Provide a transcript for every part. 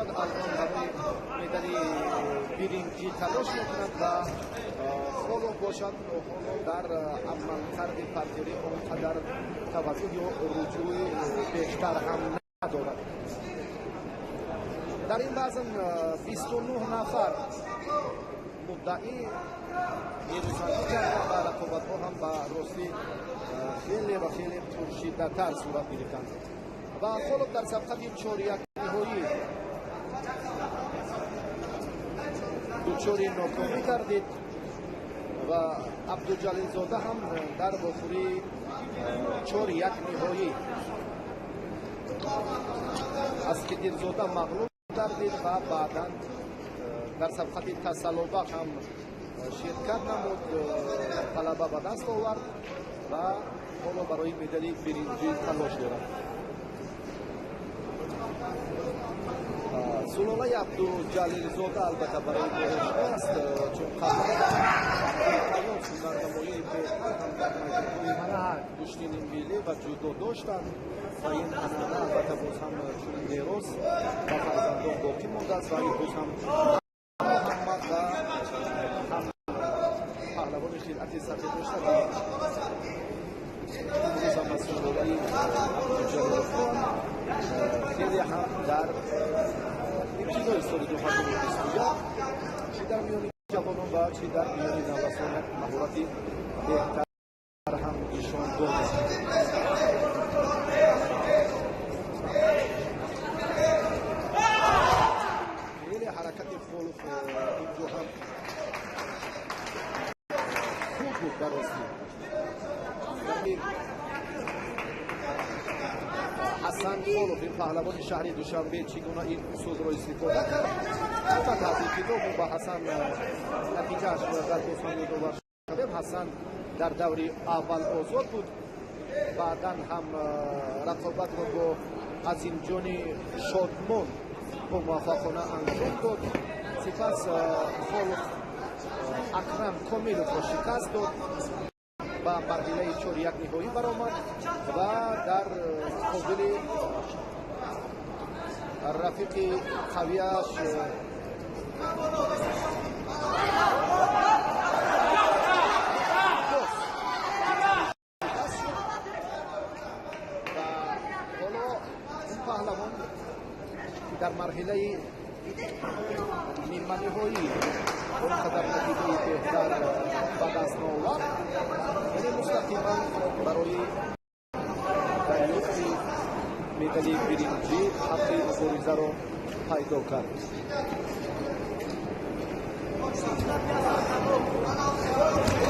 الان برای مدال برنجی تلاش میکنند و فولو باشد در عملکرد پرتری اونقدر توجه یا رجوع بیشتر هم ندارد. در این وزن 29 نفر مدعی نیروسازی کردند و رقابت‌ها هم به راستی خیلی و خیلی پرشدت‌تر صورت گرفتند و خلق در سبقت 4-1 نهایی دچار ناکامی کردید و عبدالجلیل زاده هم در بخوری 4-1 نهایی از کدیر زاده مغلوب کردید و بعدا در سبقت تسلوبق هم شرکت نمود، طلبه به دست آورد و حالا برای مدال برنجی تلاش دارد. سلاله عبدالجلیل زاده البته برای بهشت است، چون قبلا سنرنمایی بهتر هم در میدان‌های کشتی نیم‌میلی و جودو داشتند و این عنعنه البته باز هم چون میراث و فرزندان باقی مانده است و باز هم محمد و هم پهلوان خلعت سفید داشته امروز هم از سلاله عبدالجلیل خیلی هم در ابتدای سال 2021 چی در میان جوانان و چی در میان نوسان مهارتی بهتر هم نشان داده. خیلی حرکت فولو اینجا هم خوب بود در راستی. حسن خولوف این پهلوان شهری دوشنبه چگونه این اصول را استفاده کرد. البته از این کتاب با حسن نتیجهش در دوستان دوبار شده. حسن در دوری اول آزاد بود، بعدا هم رقابت را با عظیمجان شادمان با موفقانه انجام داد. سپس خولوف اکرم کامیلوف را شکست داد و مرحله 4-1 نهایی برآمد و در مقابل رفیق قویش و حالا این پهلوان در مرحله نیمه نهایی اونقدر نتیجه بهتر به دست نآورد، یعنی مستقیما برای دریافت مدال برنجی حق مبارزه را پیدا کرد.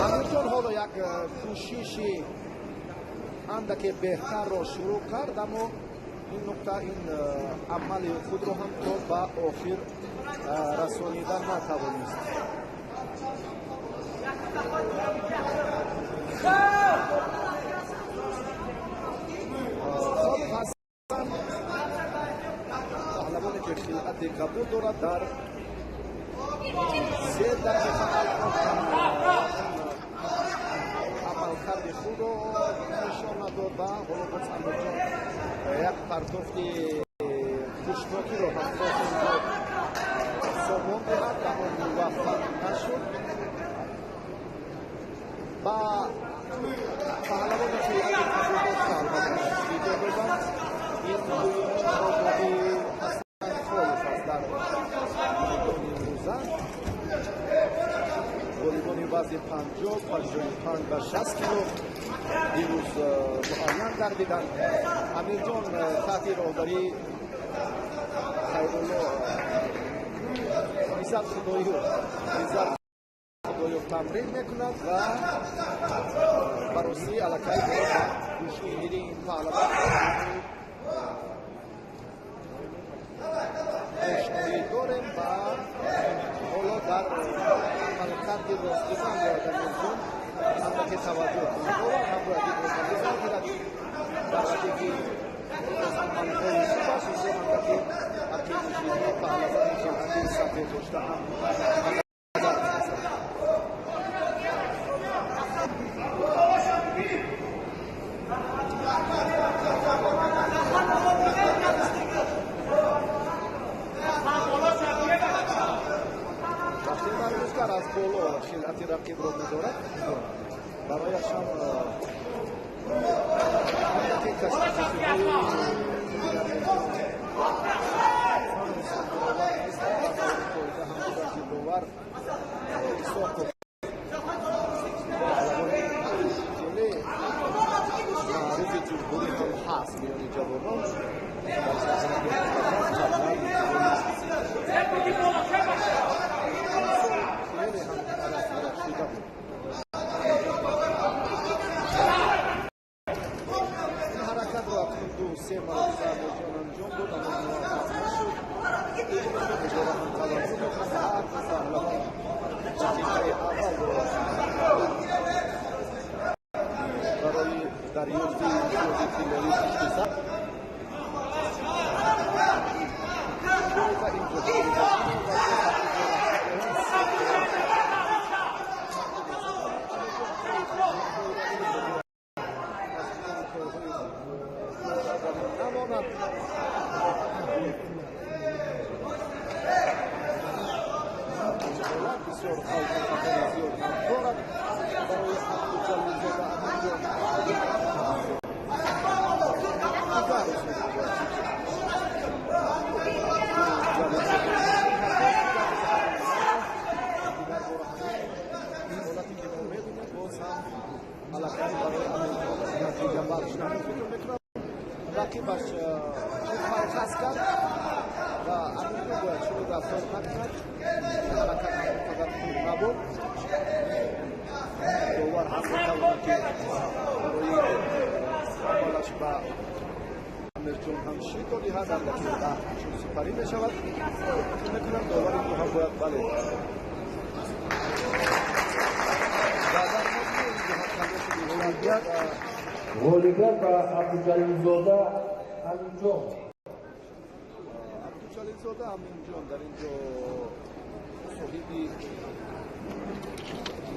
امیرجان حالا یک کوشش اندک بهتر را شروع کرد، اما این نکته این عمل خود را هم تا به آخر رسانیدن نتوانست. خالد حسن پهلوانی که خلعت قبول دارد در 3 دقیقه عملکرد خود را نشان داد و حالا باز امیرجان یک پرتافت خوشناکی را هم سامان دهد اما موفق نشد و پهلوان خلعت قبول داشت دیده بودن این آزادی حسن خولوف است در میدان امروزه. والیبال وزن 50 55 و 60 کیلو دیروز معین گردیدند. امیرجان تحت راهبری خیرالله عزت خدایو تمرین میکند و بررسی علاقه گوشگیری این پهلوان آشنایی داریم و حالا در عملکرد راستگان یا در میزان هم که توجه کنید هم باید مبارزه گیرد در حدی که عملکردی باشید هم که حقیقی پهلوانی خلعت سفید داشته هم رقیبش خاص کرد و همین رو باید شروع رفتار نکرد حرکت فقط خوب نبود دوبار هم میتواند که برای عملش به امرجون هم شیطانی هست اندکی چون سپری بشود میکنم دوبار این هم باید بله گلگر و عبدالجلیل‌زاده امینجان عبدالجلیل‌زاده امینجان در اینجا صاحبی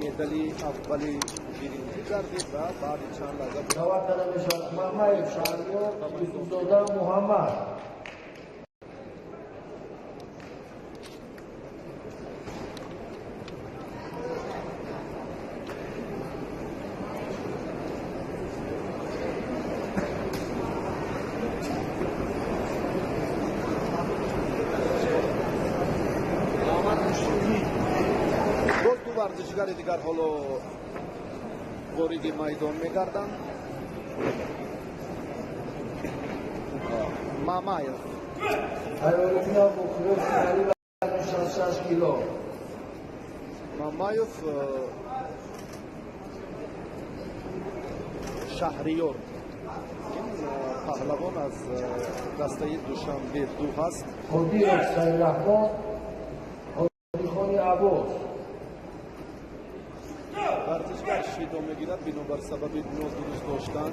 مدالی اولی برنجی گردید و بعد چند لحظه دعوت داده میشود محمد شهریار یوسف‌زاده محمد ورزشگر دیگر حالا وارد میدان میگردند مامایف ایالتی‌ها مخالف علی و 66 کیلو مامایف شهریار این پهلوان از دسته دوشنبه دو هست خودی سیرحمان خودی عباس ورزشگر شیدا میگیرد بنابر سبب نادرست داشتن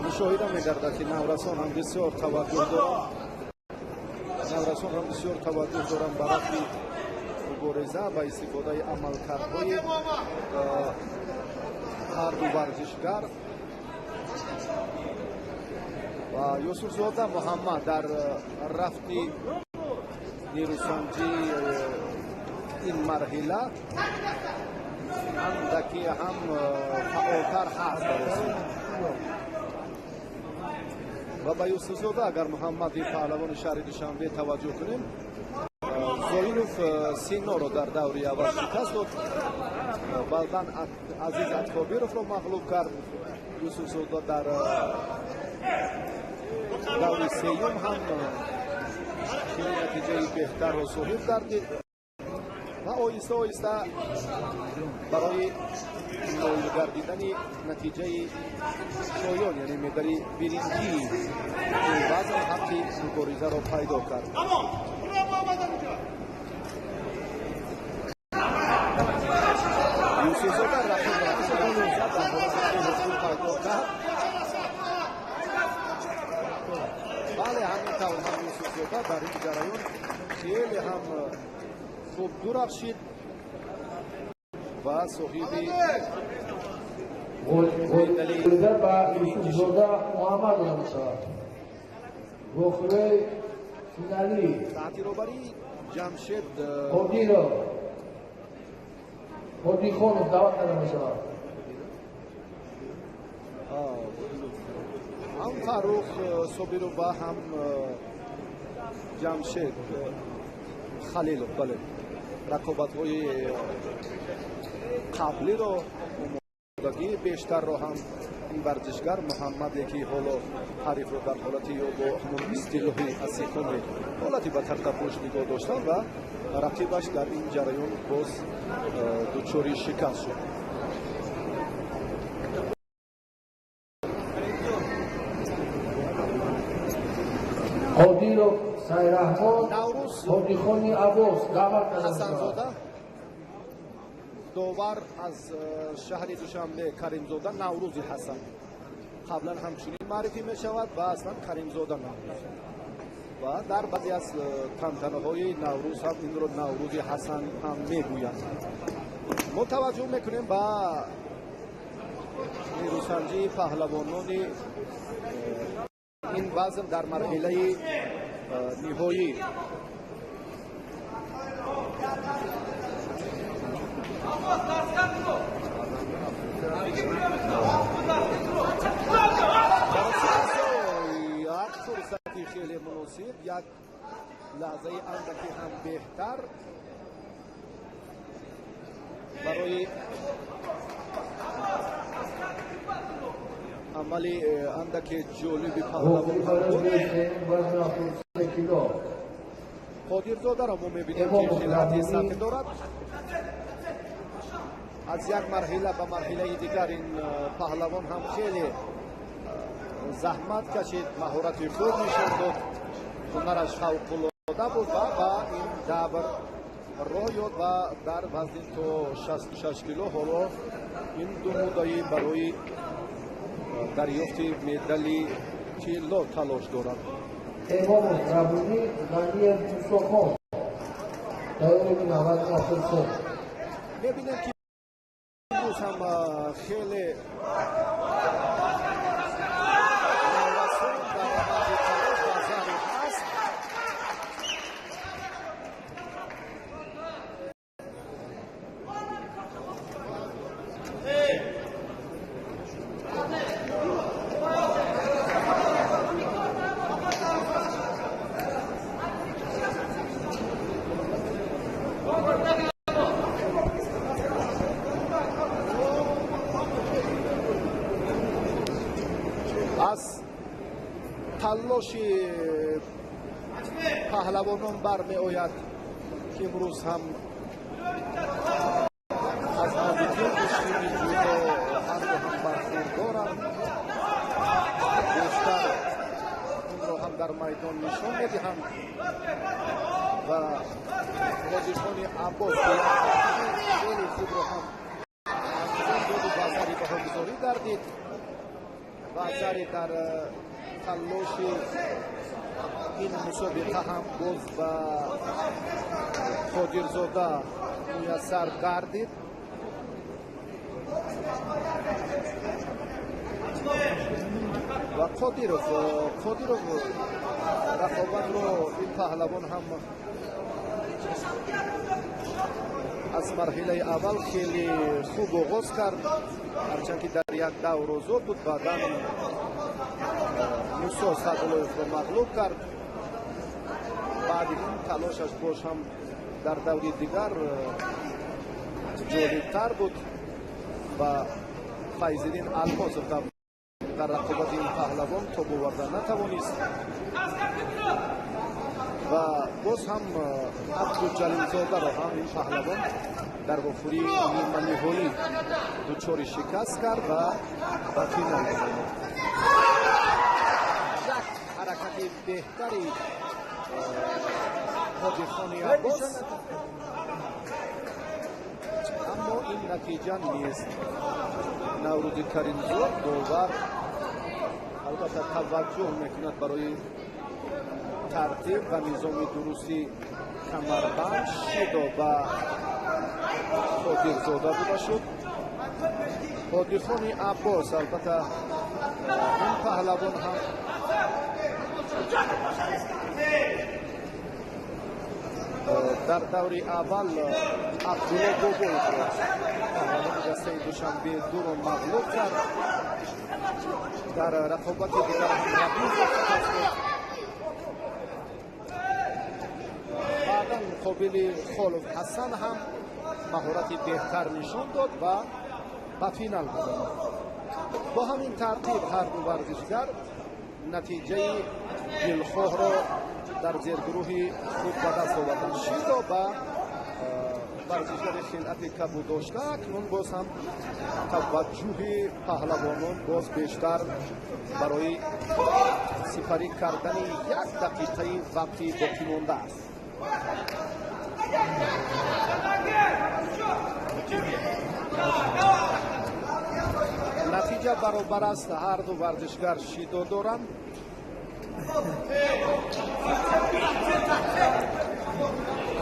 مشاهده می‌گردد که نورسان هم بسیار توجه دارند نورسان هم بسیار توجه دارند برای مبارزه و استفاده عملکردهای هر دو ورزشگر و یوسف‌زاده محمد در رفتی نیروسنجی این مرحله اندکی هم فعالتر هست و به یوسف‌زاده اگر محمد پهلوان شهر دوشنبه توجه کنیم زوینوف سینا رو در دوری اول شکست داد بعداً عزیز اتکابیروف رو مغلوب کرد یوسف‌زاده در دوری سیوم هم نتیجه بهتر رو صاحب گردید و آهسته آهسته برای نایل گردیدن نتیجه شایان یعنی مدالی برنجی وزن حقی مبارزه را پیدا کرد یوسفزاده رقیب را زد در حالت خیلی خوب پیدا کرد. بله همینطور هم یوسفزاده در این جریان خیلی هم خوب درخشید و صاحبی گلده با یوسفزاده محمد را میشود. گفره فینالی تحتی روبری جمشید خودی خانم دعوت کرده میشود. هم فاروق صبیرو و هم جمشید خلیل بله رقابت های قبلی رو دادی بیشتر رو هم این ورزشگر محمد که حالا حریف رو در حالتی یا با همون استیلوهی اسیکونی حالتی به ترتبوش نگاه داشتن و رقیبش در این جریان باز دوچاری شکست شد. قادیرو سایرحمان نوروز قادیخانی عباس دعوت کرده حسن میشود. زاده داور از شهر دوشنبه کریم زاده نوروز حسن قبلا همچنین معرفی می شود و اصلا کریم زاده نوروز و در بعضی از تنتنه های نوروز هم این رو نوروز حسن هم می گویند. ما توجه میکنیم با نیروسنجی پهلوانان این وزن در مرحله نهایی یک فرصتی خیلی مناسب یک لحظه اندکی هم بهتر برای عملی اندکی جالبی پهلوان قادرزاده را ما میبینیم که خیلی سطح دارد. از یک مرحله به مرحله دیگر این پهلوان هم خیلی زحمت کشید، مهارت خوب نشان داد، هنرش فوق‌العاده بود و این دبر راه یاد و در وزن تا 66 کیلو حالا این دو مدعی برای دریافت مدال کیلو تلاش دارد. امام ربونی غنی موسیخان دایره 90 میبینیم که امروز هم خیلی نوسان در روند تلاش بازاری هست. از تلاش پهلوانان برمی آید که امروز هم از نزدیکی دشمنی جدا هم برخوردارند. بیشتر اون را هم در میدان نشان میدهند و قادرخانی عباس خیلی خوب را هم انجام داد و بازاری بهاگذاری گردید. بازاری در تلاش این مسابقه هم باز و قادرزاده میسر گردید. و قادیروف رقابت رو این پهلوان هم از مرحله اول خیلی خوب آغاز کرد، هرچند که در یک دور آزاد بود، بعدا موسی صدالایف رو مغلوب کرد. بعد این تلاشش باش هم در دوری دیگر جالبتر بود و فیض‌الدین الماسov در رقابت این پهلوان تاب آوردن نتوانست و باز هم عبدالجلیل‌زاده را هم این پهلوان در وفوری نیمه نهایی دچار شکست کرد و به فینال رسید. یک حرکت بهتری قادرخانی عباس، اما این نتیجه نیست. نوروزی کرینزور داور البته توجه میکند برای ترتیب و نظام درستی کمربند شیدو و قادرزاده بوده شد. قادرخان عباس البته این پهلوان هم در دور اول عبدالله بابل پهلوان دسته دوشنبه دو رو مغلوب کرد. در رقابت دیگر هم بعدا مقابل خالف حسن هم مهارت بهتر نشان داد و به فینال رسید. با همین ترتیب هر دو ورزشگر نتیجه دلخواه را در زیرگروه خود به دست آوردند. شیدا و ورزشگر خلعت کبود داشته. اکنون باز هم توجه پهلوانان باز بیشتر برای سپری کردن 1 دقیقه وقتی باقی مانده است. نتیجه برابر است. هر دو ورزشگر شیدا دارند.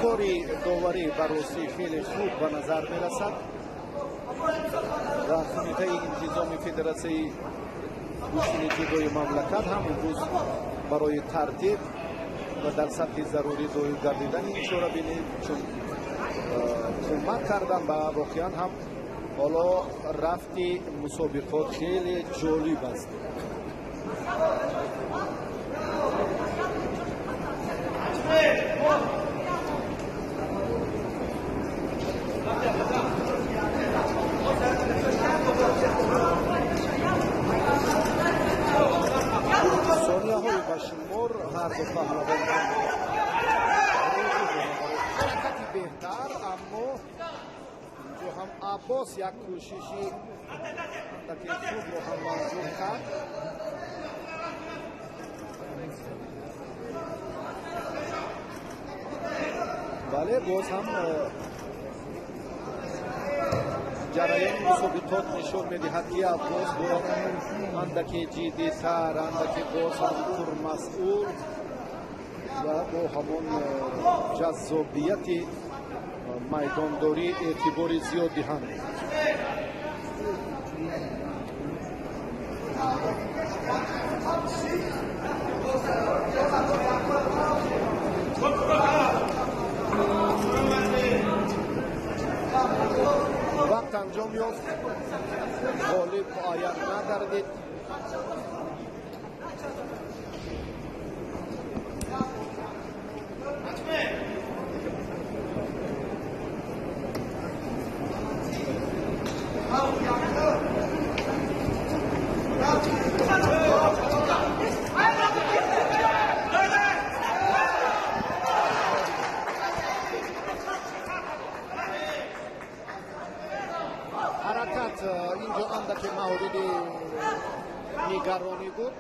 کاری داوری بررسی خیلی خوب به نظر می رسد و کمیته انتظامی فدراسیون بوشین جودوی مملکت هم امروز برای ترتیب و در سطح ضروری دوی گردیدن این چوره بینید چون کمک کردن و واقعا هم حالا رفتی مسابقات خیلی جالب است. ثانیه های بشمار هر دو پهلوان حرکتی بهتر، اما اینجا هم عباس یک کوششی اندکی خوب رو هم منظور کرد. بله باز هم جریان مسابقات نشون میدهد که عباس با اندکی جدی تر، اندکی باز هم پرمسئول و با همون جذابیت میدانداری اعتبار زیادی هم. وقت انجام یافت، غالب آید ندردید. حرکت اینجا اندکی مورد نگرانی بود.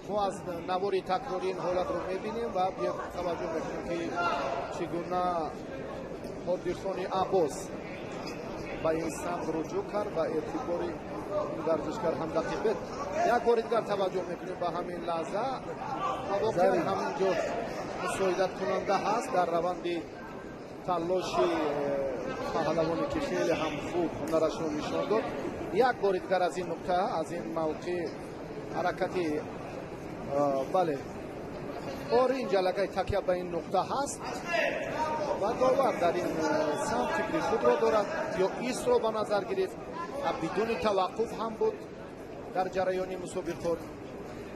ما از نواری تکراری این حالت رو میبینیم و بیا توجه میکنیم که چگونه قادرخان عباس به این سمت رجوع کرد و اعتبار این ورزشگر هم دقیقه. یک بار دیگر توجه میکنیم به همین لحظه واقعا همینجا مساعدت کننده هست در روند تلاش پهلوانی که خیلی هم خوب هنرش رو نشان داد. یک بار دیگر از این نقطه، از این موقع حرکتی بله اورینج علاقه تکیه به این نقطه هست و داور در این سمت فکری خود را دارد یا ایست رو به نظر گرفت و بدون توقف هم بود در جریان مسابقات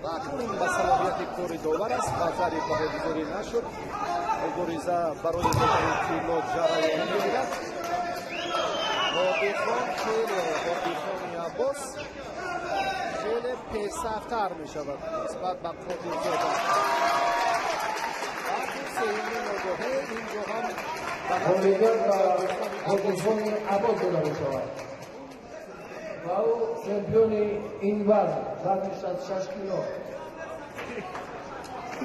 و اکنون به صلاحیت کار داور است. بازاری بهاداری نشد، مبارزه برای طولات جریان می‌گیرد. قادرخان خیلی عباس خیلی پیشرفت‌تر می‌شود نسبت به قادرزاده. سیمی نگاهی اینجا هم قادرخان عباس داده می‌شود و او چمپیون این وزن 66 کیلو.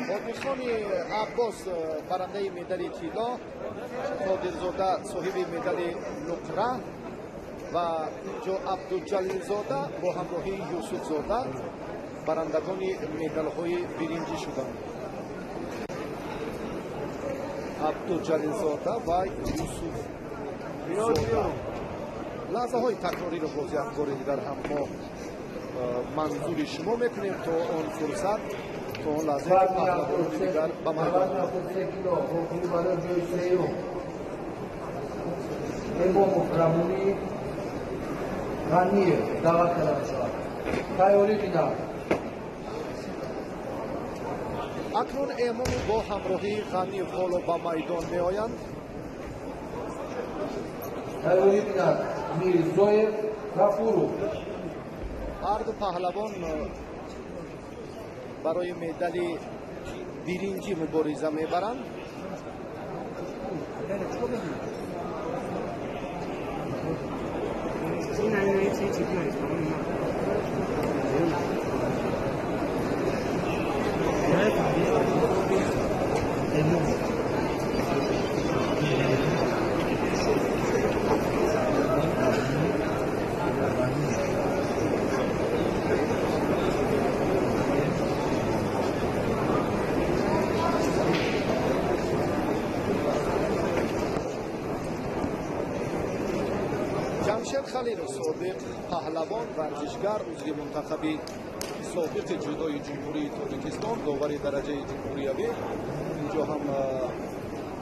حادیخان عباس برنده مدال طلا، قادرزاده صاحب مدال نقره و اینجا عبدالجلیل زاده با همراهی یوسف زاده برندگان مدال های برنجی شدند. عبدالجلیل زاده و یوسف زاده. لحظه های تکراری رو باز یک بار دیگر هم ما منظور شما میکنیم تا اون فرصت تا اون لحظه که پهلوان دیگر به میدان امام رمونی غنیه دعوت کردن شد تایوری بینم. اکنون امام با همراهی غنی بالا به میدان می آیند. تایوری بینم میرزویف غفورو. هر دو پهلوان برای مدال برنجی مبارزه میبرند. جمشید خلیل صادق پهلوان ورزشگر عضو منتخب سابق جودوی جمهوری تاجیکستان داور درجه جمهوریوی اینجا هم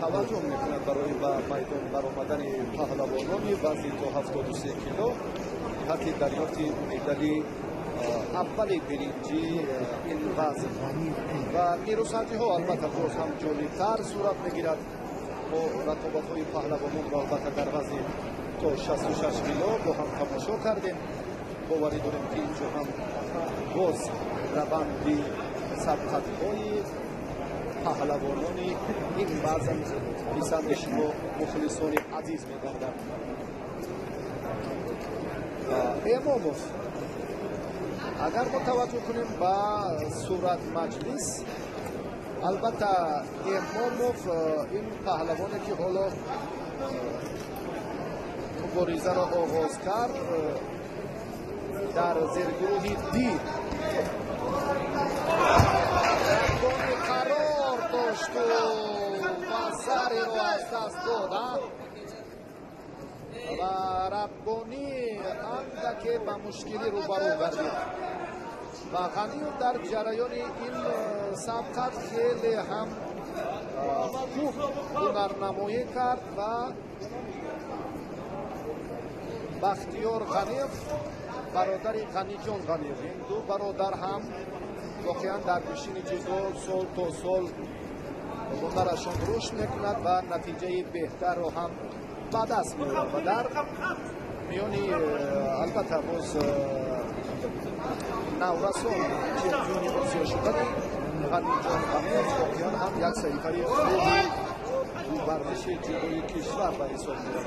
توجه میکند برای به میدان برآمدن پهلوانان وزن تا 73 کیلو جهت دریافت مدال اول برنجی این وزن و نیروسنجی ها البته باز هم جالبتر صورت میگیرد با رقابت های پهلوانان را البته در وزن تا 66 کیلو با هم تماشا کردیم. باوری داریم که اینجا هم باز روند سبقت های پهلوانان این وزن پسند شما مخلصان عزیز می‌گردند. اماموف اگر ما توجه کنیم به صورت مجلس البته اماموف این پهلوانی که حالا مبارزه را آغاز کرد در زیرگروه دی قرار داشت و سری را از دست داد و ربانی اندکی به مشکلی روبرو گردید و غنی در جریان این سبقت خیلی هم خوب هنرنمایی کرد و بختیار غنیف برادر غنی جان غنیف این دو برادر هم واقعا در پیشین جودو سال تا سال هنرشان رشد میکند و نتیجه بهتر رو هم به دست میارد و در میانی البته باز نورسان چمپیونی آسیا شدن غنی جان غنیف واقعا هم یک صحیفه خوبی ورزش جودوی کشور به حساب میرود.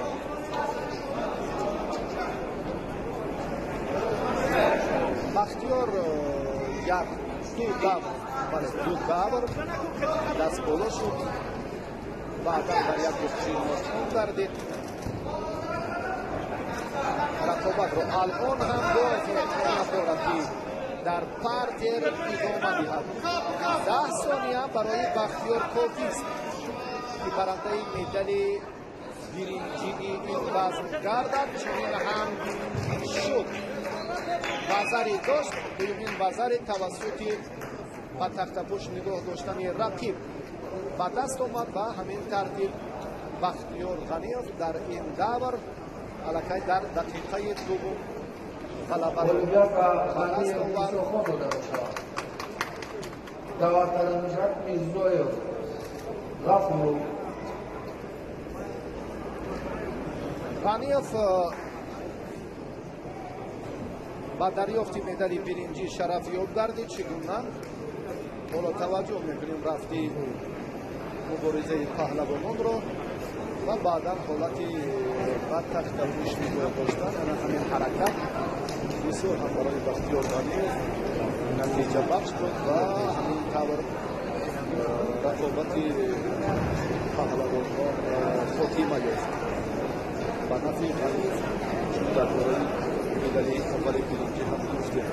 بختیار یک دو دور دست بالا شد بعدا در یک گفتگوی مطمئن گردید رقابت رو الان هم باز امکان دارد که در پارتر ادامه دهد. 10 ثانیه برای بختیار کافی است که برنده مدال برنجی این وزن گردد. چنین هم شد. وزری داشت دومین وزری توسط به تختپوش نگاه داشتن رقیب به دست آمد و همین ترتیب بختیار غنیف در این دور الکی در دقیقه دوم غلبه را به دست آورد. دعوت کردن میشد میرزویف غفورو. غنیف با دریافت مدال برنجی شرف یاب گردید. چگونه حالا توجه میکنیم رفتی مبارزه پهلوانان رو و بعدا حالتی بعد تختپوش نگاه داشتن همین حرکت بسیار هم برای بختیار غنیف نتیجه بخش بود و همین طور رقابت پهلوانان خاتمه یافت به نفع غریب، چون در دوره مدال اول برنجی هم گفتیم.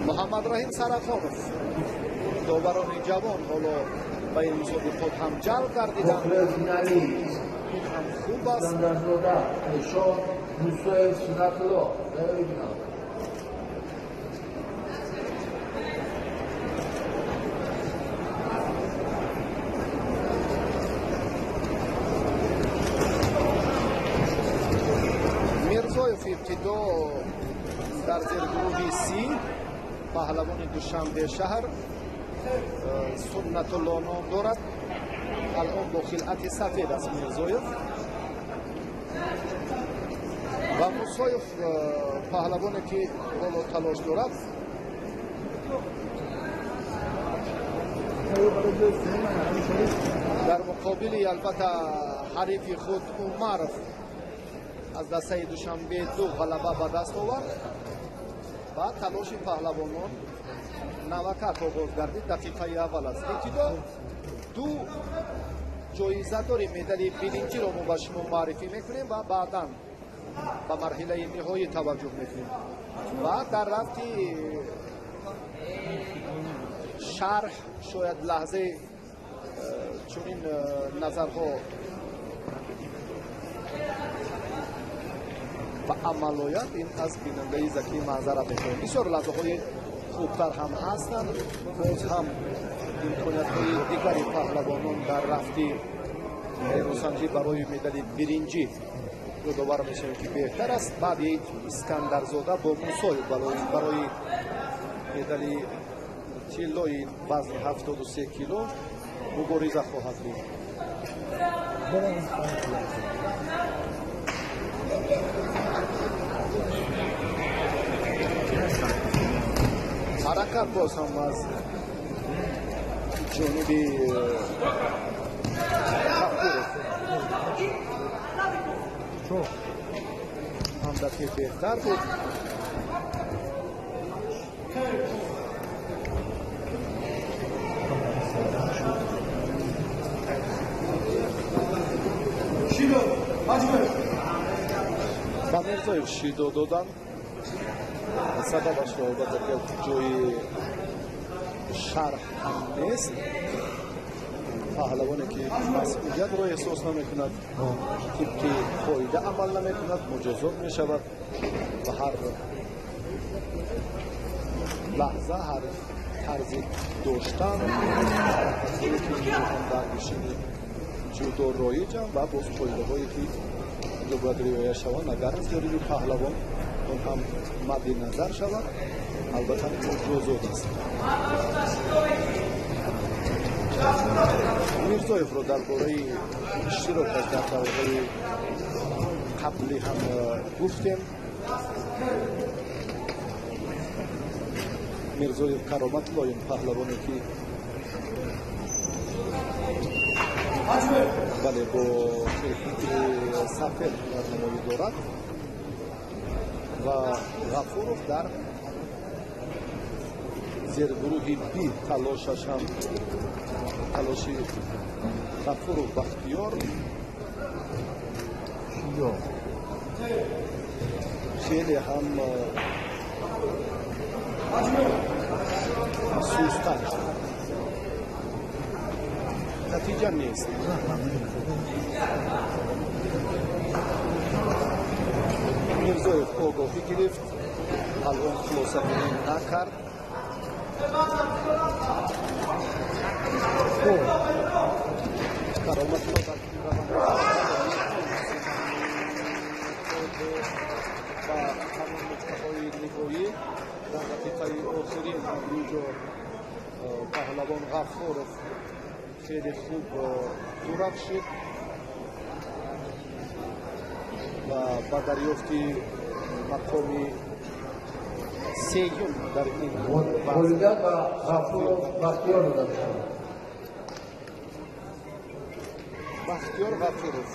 محمد رحیم سرخانوف داوران جوان حالا به این مسابقات هم جلب گردیدند. این هم خوب است. میرزایف ابتدا در زیر گروه سی پهلوان دوشنبه شهر سنت الله نام دارد. الان با خلعت سفید است میرزایف و موسایف پهلوانی که حالا تلاش دارد. در مقابل البته حریف خود عمرف از دسته دوشنبه 2 غلبه به دست آورد و تلاش پهلوانان نوکت آغاز گردید. دقیقه اول است. ابتدا 2 جایزه داریم. مدال برنجی را ما به شما معرفی میکنیم و بعدا به مرحله نهایی توجه میکنیم و در رفت شرح شاید لحظه چنین نظرها و عملیات این از بیننده زکی معذرت میخواهیم. بسیار لحظه های خوبتر هم هستند. باز هم امکانیت های دیگری پهلوانان در رفتی نیروسنجی برای مدال برنجی یادآور میشویم که بهتر است. بعد یک اسکندرزاده با موسای برای مدال طلای وزن 73 کیلو مبارزه خواهد بود. حرکت باز هم از جانب همدتی بهتر بود. با میرزایف شیدو دادن سببش رو البته که جای شرح هم نیست. پهلوانی که مسئولیت رو احساس نمیکند، طبق قاعده عمل نمیکند، مجازات میشود و هر لحظه هر طرز داشتن در بشین جدا رایجم و باز قاعده هایی که باید رعایت شود اگر از جانب پهلوان اون هم مد نظر شود. البته مجازات است. میرزایف رو درباره اشتراکش در طبقه قبلی هم گفتیم. میرزایف کرامت لایم پهلوانی که بله با خلقت سفید نمایی دارد و غفورов در زیر گروه بی تلاشش هم تلاشی غفورov بختیار خیلی هم سوستر نتیجه نیست. میرزایف آگاهی گرفت، الان خلاصه نکرد. کرامت رو در و همون نقطه‌های نهایی در دقیقه آخرین اینجا پهلوان غفورov خیلی خوب درخشید و با دریافت مقامی سیوم در این حریت و غفورov بختیار رو داشت. بختیار غفورov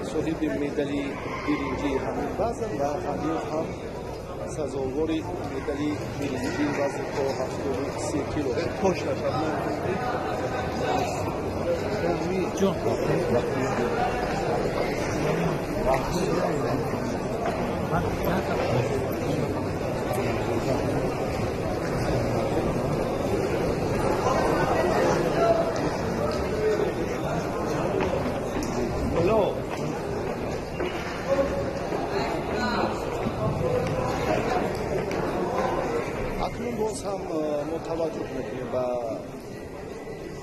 صاحب مدال برنجی همین وزن و هنوز هم сазовори медали милли вазн то 73 кило. اکنون باز هم متوجه میکنیم به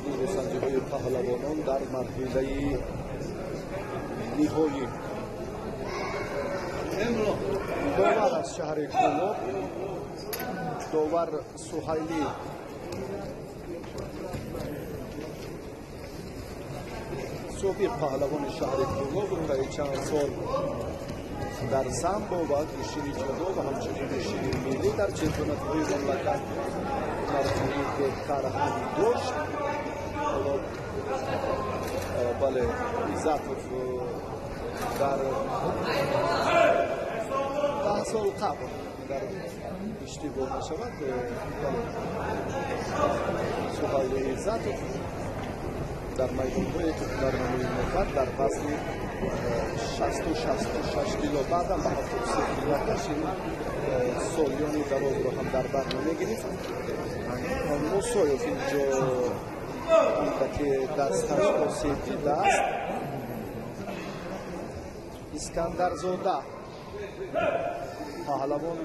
نیروسنجی های پهلوانان در مرحله نهایی. داور از شهر کولاب داور سهیلی صوفی پهلوان شهر کولاب برای چند سال در سامبو و کشتی جودو و همچنین کشتی ملی در چمپیونات‌های مملکت مرحله بهتر هم داشت. بله عزتوف در 10 سال قبل در اشتباه نشود سهیل عزتوف در میدان‌های برنامه ملت در وزن 60 و 66 کیلو بعدم به 73 کیلو کشید سالیانی دراز رو هم در برنامه گرفت. موسایوف اینجا که دستش آسیبیده است. اسکندر زاده پهلوان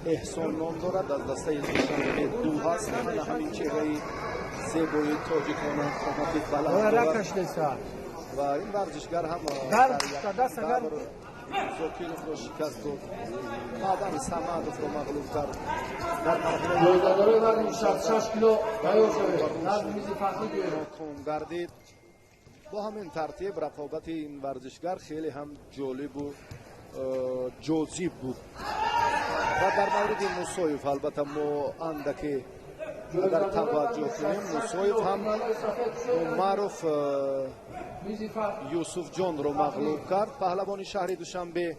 احسان نام دارد، از دسته دوشنبه دو هست. همین چهره زیبای تاجیکان قامت بلند و این ورزشگر هم در زوکیلوف را شکست داد. آدم سمادوف را مغلوب کرد. در مرحله 66 کیلو گردید. با همین ترتیب رقابت این ورزشگر خیلی هم جالب و جذاب بود. و در مورد موسایوف البته ما اندکی در توجه کنیم، موسایوف هم معروف یوسف جان رو مغلوب کرد، پهلوان شهر دوشنبه.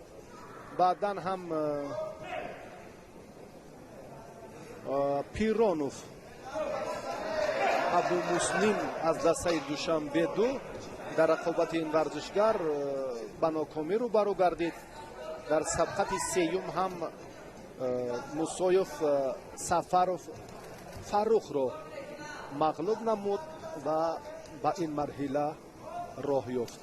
بعدا هم پیرانوف ابو مسلم از دسته دوشنبه دو در رقابت این ورزشگر به ناکامی رو برو گردید. در سبقت سیوم هم موسایوف سفروف فروخ رو مغلوب نمود و به این مرحله راه یافت.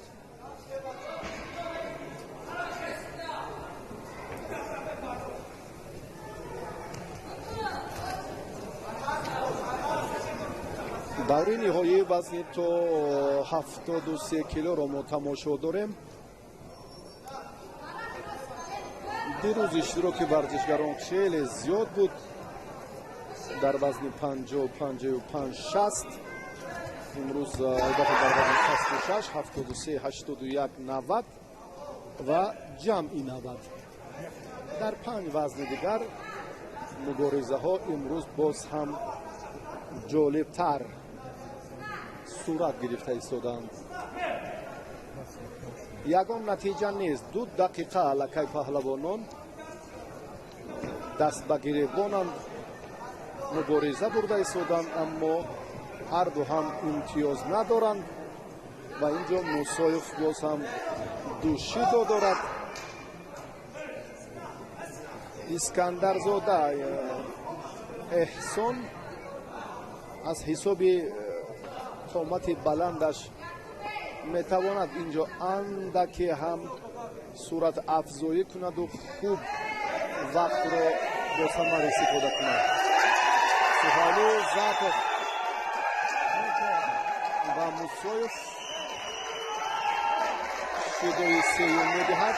دوره نهایی وزن تا 73 کیلو رو ما تماشا داریم. دیروز اشتراک ورزشگران خیلی زیاد بود در وزن 50 55 60. امروز البته در وزن 66 73 81 90 و جمعی 90. در 5 وزن دیگر مبارزه ها امروز باز هم جالب تر صورت گرفته ایستادند. یگان نتیجه نیست. 2 دقیقه علاقه پهلوانان دست به گریبانند مبارزه برده ایستادند، اما هر دو هم امتیاز ندارند و اینجا موسایوف باز هم دوشیدو دارد. اسکندر زاده احسان از حساب قامت بلندش میتواند اینجا اندکی هم صورت افزایی کند و خوب وقت را با ثمر استفاده کند. سهیل عزتوف و موسایوف شیدای سیوم میدهد.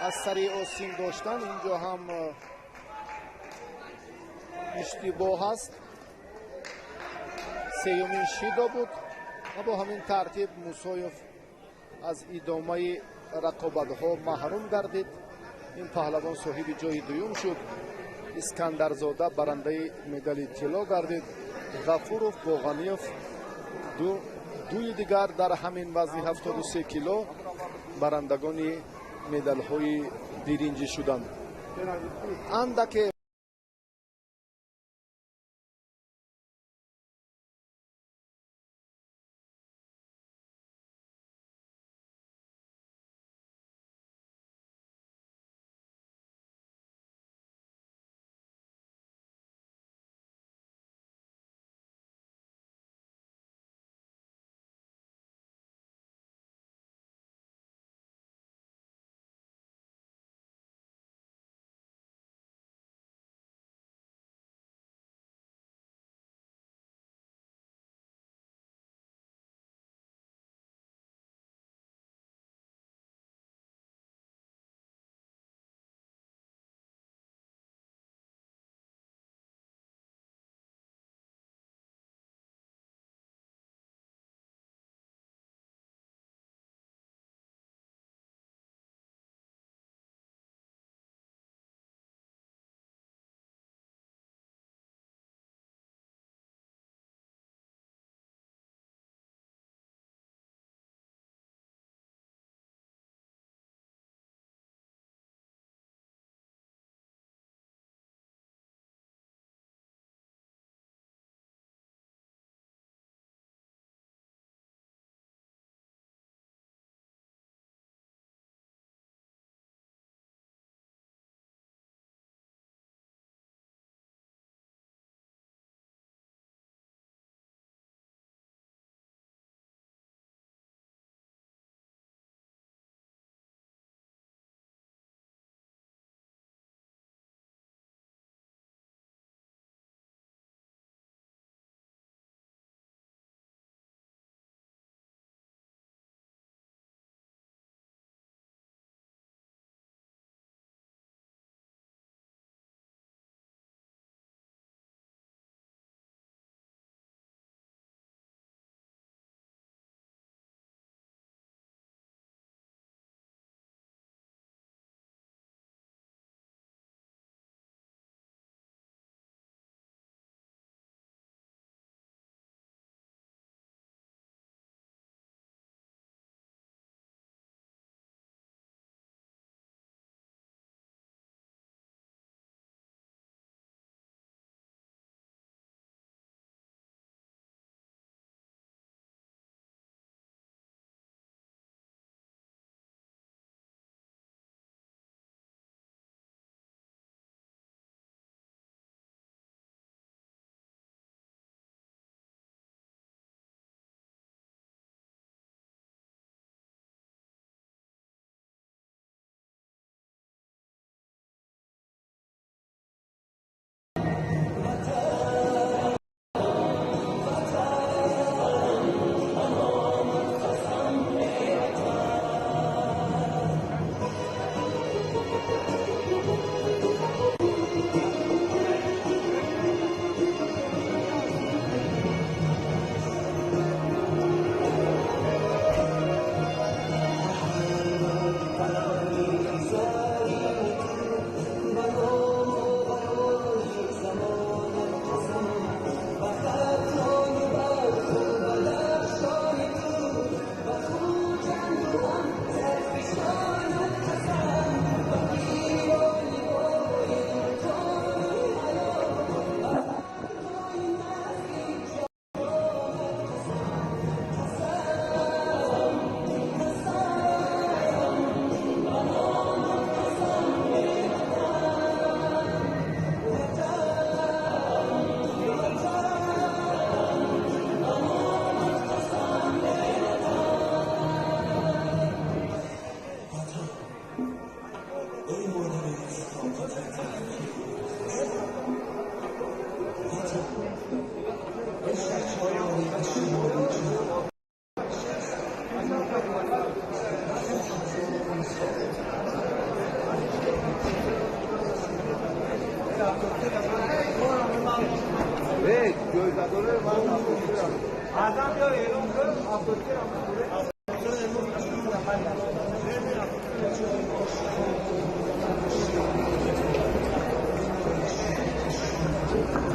از سری آستین داشتن اینجا هم اشتباه هست. سیومین شیدا بود و با همین ترتیب موسایوف از ادامه رقابت ها محروم گردید. این پهلوان صاحب جای دوم شد. اسکندر زاده برنده مدال طلا گردید. غفوروف با غنیوف 2 дуи дигар дар ҳамин вазни 73 кило барандагони медалҳои биринҷӣ шуданд. андаке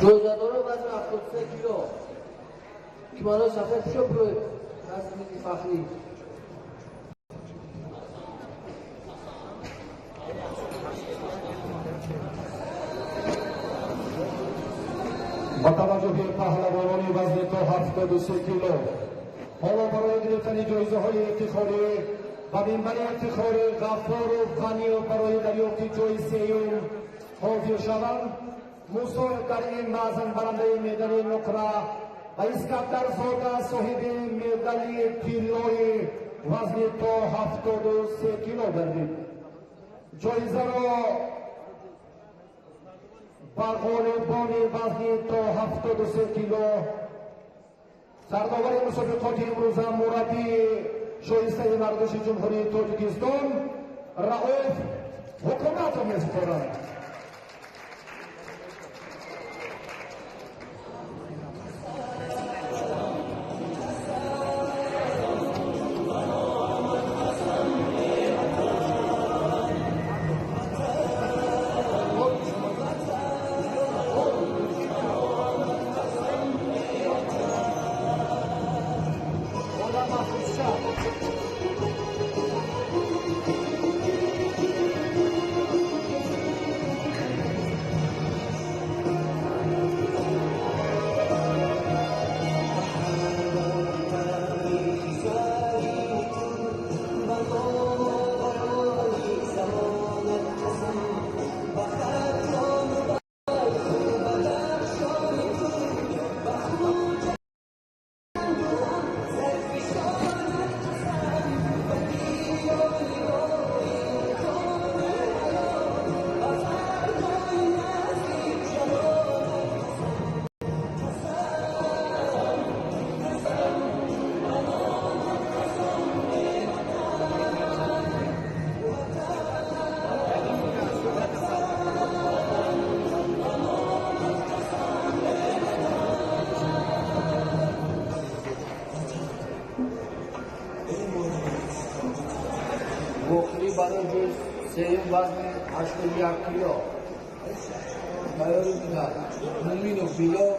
جایزه‌دار وزن 73 کیلو ایمان سفر پیش پروی نظمی فخری. با توجه پهلوانان وزن تا 73 کیلو حالا برای گرفتن جایزه های افتخاری و منبر افتخار غفار و غنی برای دریافت جایزه حاضر شوند. مساعد در این معزن برنده مدال نقره و اسکندر زاده صاحب مدال طلای وزن تا 73 کیلو گردید. جایزه را با غالبان وزن تا 73 کیلو سرداور مسابقات امروز مربی شایسته مردش جمهوری تاجیکستان رئوف حکومت می‌سپارد. بخری برای جز سیم وزن 81 کیلو تیاری میدن مومین و بیلا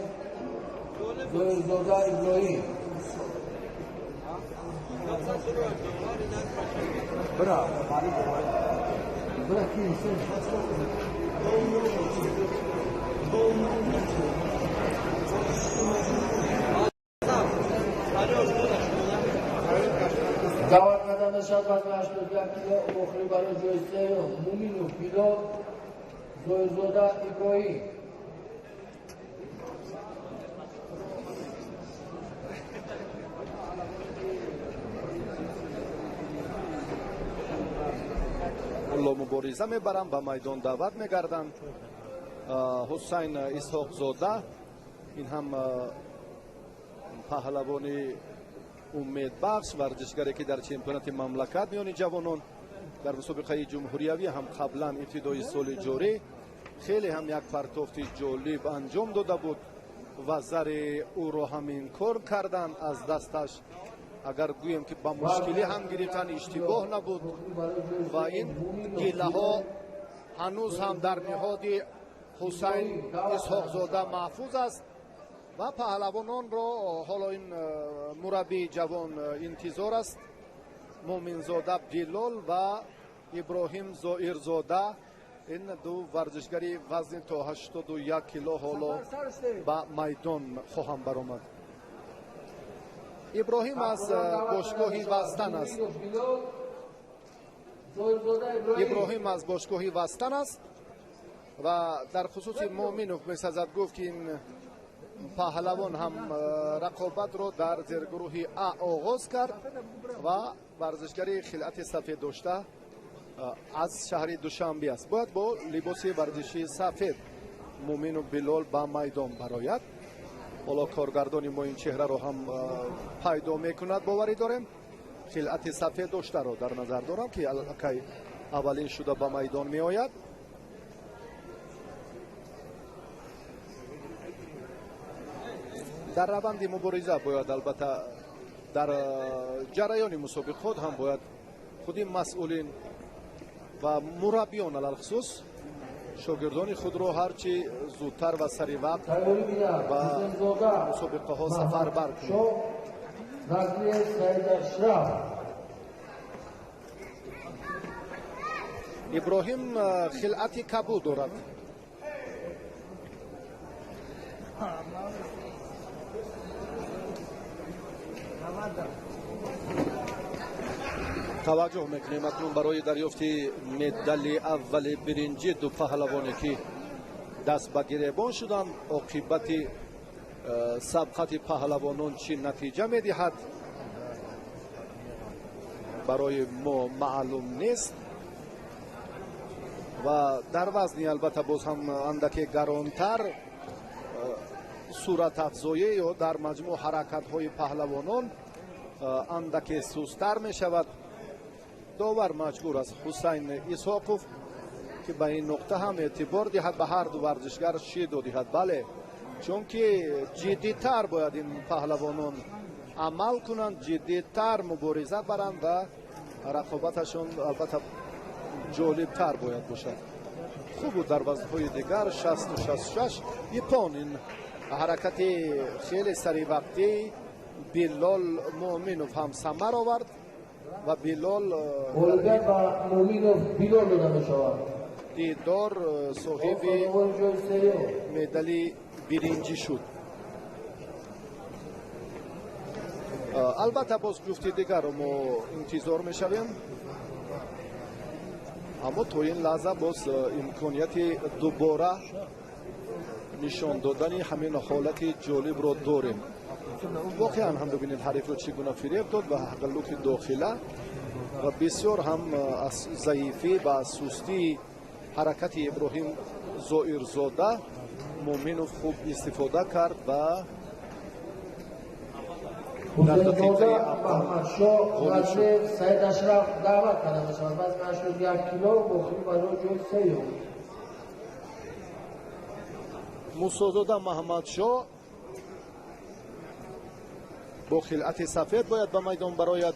زاده ابراهیم. برا کی جواب قدم شد وزن 81 کیلو بخری برای جایزه مومین و بیلا زاده ابراهیم. الله مبارزه میبرم به میدان دعوت میگردند. حسین اسحاق زاده این هم پهلوانی امید بخش ورزشگری که در چمپیونات مملکت میان جوانان در مسابقه جمهوریوی هم قبلا ابتدای سال جاری خیلی هم یک پرتافت جالب انجام داده بود و زر او را همین کار کردن از دستش. اگر گویم که با مشکلی هم گرفتن اشتباه نبود و این گله ها هنوز هم در نهاد حسین اسحاق زاده محفوظ است و پهلوانان را حالا این مربی جوان انتظار است. مومن زاده بلال و ابراهیم زائر زاده این دو ورزشگری وزن تا 81 کیلو حالا به میدان خواهم برآمد. ابراهیم از باشگاهی وستن است. ابراهیم از باشگاهی وستن است و در خصوص مومینوف میسازد گفت که این پهلوان هم رقابت رو در زیرگروه ا آغاز کرد و ورزشگری خلعت سفید داشته از شهر دوشنبه است. باید با لباس ورزشی سفید مومین بلال با میدان برآید. حالا کارگردانی ما این چهره رو هم پیدا میکند باوری داریم. خلعت سفید داشته رو در نظر دارم که اولین شده با میدان می آید. در روند مبارزه باید البته در جریان مسابقات هم باید خودی مسئولین و مربیان علل خصوص شاگردان خود را هرچی زودتر و سریع وقت و مسابقه ها سفر بر کنند. Nazmiye Said Ashraf. иброҳим хилъати кабуд дорад. таваҷҷӯҳ мекунем акнун барои дарёфти медали аввали биринҷи ду паҳлавоне ки даст ба гиребон шуданд. оқибати сабқати паҳлавонон чӣ натиҷа медиҳад барои мо маълум нест ва дар вазни албатта боз ҳам андаке гаронтар суратафзоӣ ё дар маҷмӯъ ҳаракатҳои паҳлавонон андаке сустар мешавад. довар маҷбур аст ҳусайн исҳоқов ки ба ин нуқта ҳам эътибор диҳад, ба ҳар ду варзишгар шиду диҳад. бале, чунки ҷиддитар бояд ин паҳлавонон амал кунанд, ҷиддитар мубориза баранд ва рақобаташон албатта ҷолибтар бояд бошад. хуб буд дар вазнҳои дигар 60-66 ипон ин ҳаракати хеле саривақтӣ Билол Муъминов ҳам самар овард ва Билол Олга ба Муъминов Билол дода мешавад. дидор соҳиби медали биринҷӣ шуд. албатта боз ҷуфти дигарро мо интизор мешавем, аммо то ин лаҳза боз имконияти дубора нишон додани ҳамин ҳолати ҷолибро дорем. воқеан ҳам бибинед ҳарифро чӣ гуна фиреб дод ба тағаллуқи дохила ва бисёр ҳам аз заифӣ ва аз сустии ҳаракати иброҳим зоирзода Муъминов хуб истифода кард ва дар дақиқаи Маҳмадшоҳ вазни Саид Ашраф даъват карда мешавад. вазни 81 кило бохили барои ҷои сеюм. мусозода Маҳмадшоҳ бо хилъати сафед бояд ба майдон барояд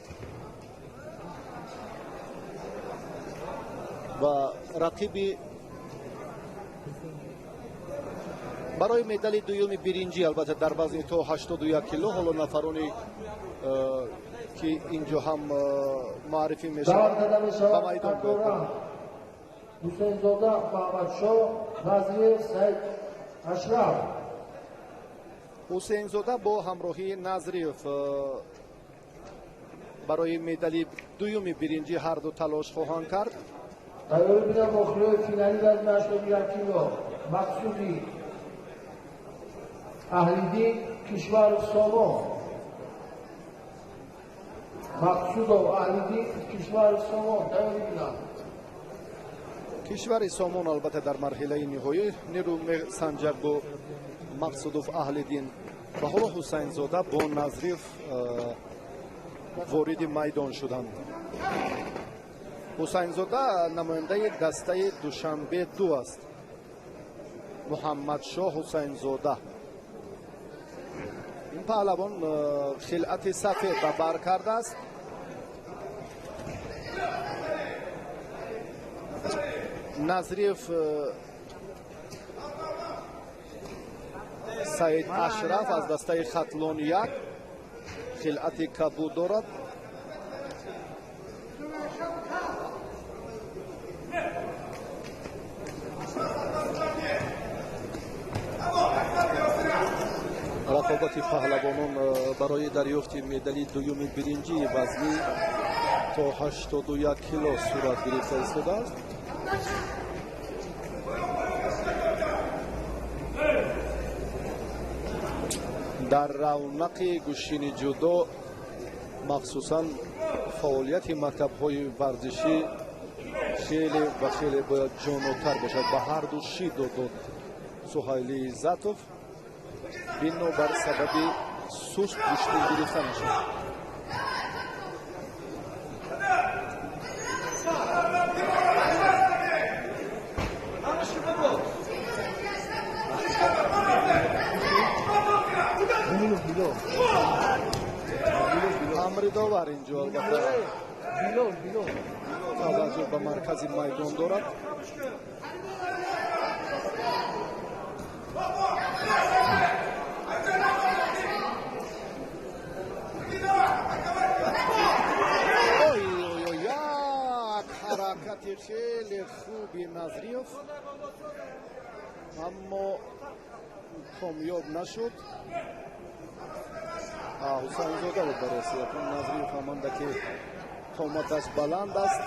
ва рақиби барои медали дуюми биринҷӣ албатта дар вазни то 81 кило ҳоло нафарони ки инҷо ҳам муаррифӣ мешаванд ба майдон бояд. ҳусейнзода Маҳмадшоҳ вазни Саид Ашраф. ҳусейнзода бо ҳамроҳии Назриев барои медали дуюми биринҷӣ ҳарду талош хоҳанд кард. тайёрӣ бинам охирои финали вазни 81 кило. мақсуди Аҳлиддин кишвари Сомон. мақсудов Аҳлиддин кишвари Сомон. тайёрӣ бинам. кишвари Сомон албатта дар марҳилаи ниҳоӣ нерӯ месанҷад бо Мақсудов Аҳлиддин ва ҳоло Ҳусайнзода бо Назриев вориди майдон шуданд. Ҳусайнзода намояндаи дастаи Душанбе 2 аст. Муҳаммадшоҳ Ҳусайнзода ин паҳлавон хилъати сафед ба бар кардааст. Назриев Саид Ашраф аз дастаи хатлон 1 хилъати кабуд дорад. рақобати паҳлавонон барои дарёфти медали дуюми биринҷии вазни то 81 кило сурат гирифта истодааст. дар равнақи гӯшини ҷудо махсусан фаъолияти мактабҳои варзишӣ хеле ва хеле бояд ҷонотар бошад. ба ҳарду шиду дод Суҳайли Иззатов бинобар сабаби суст гӯшти гирифта мешавад. амридовар инҷо албатта таваҷҷӯҳ ба маркази майдон дорад. کامیاب نشد. حسین زاده بود بررسی نظریف همانده که قامتش بلند است،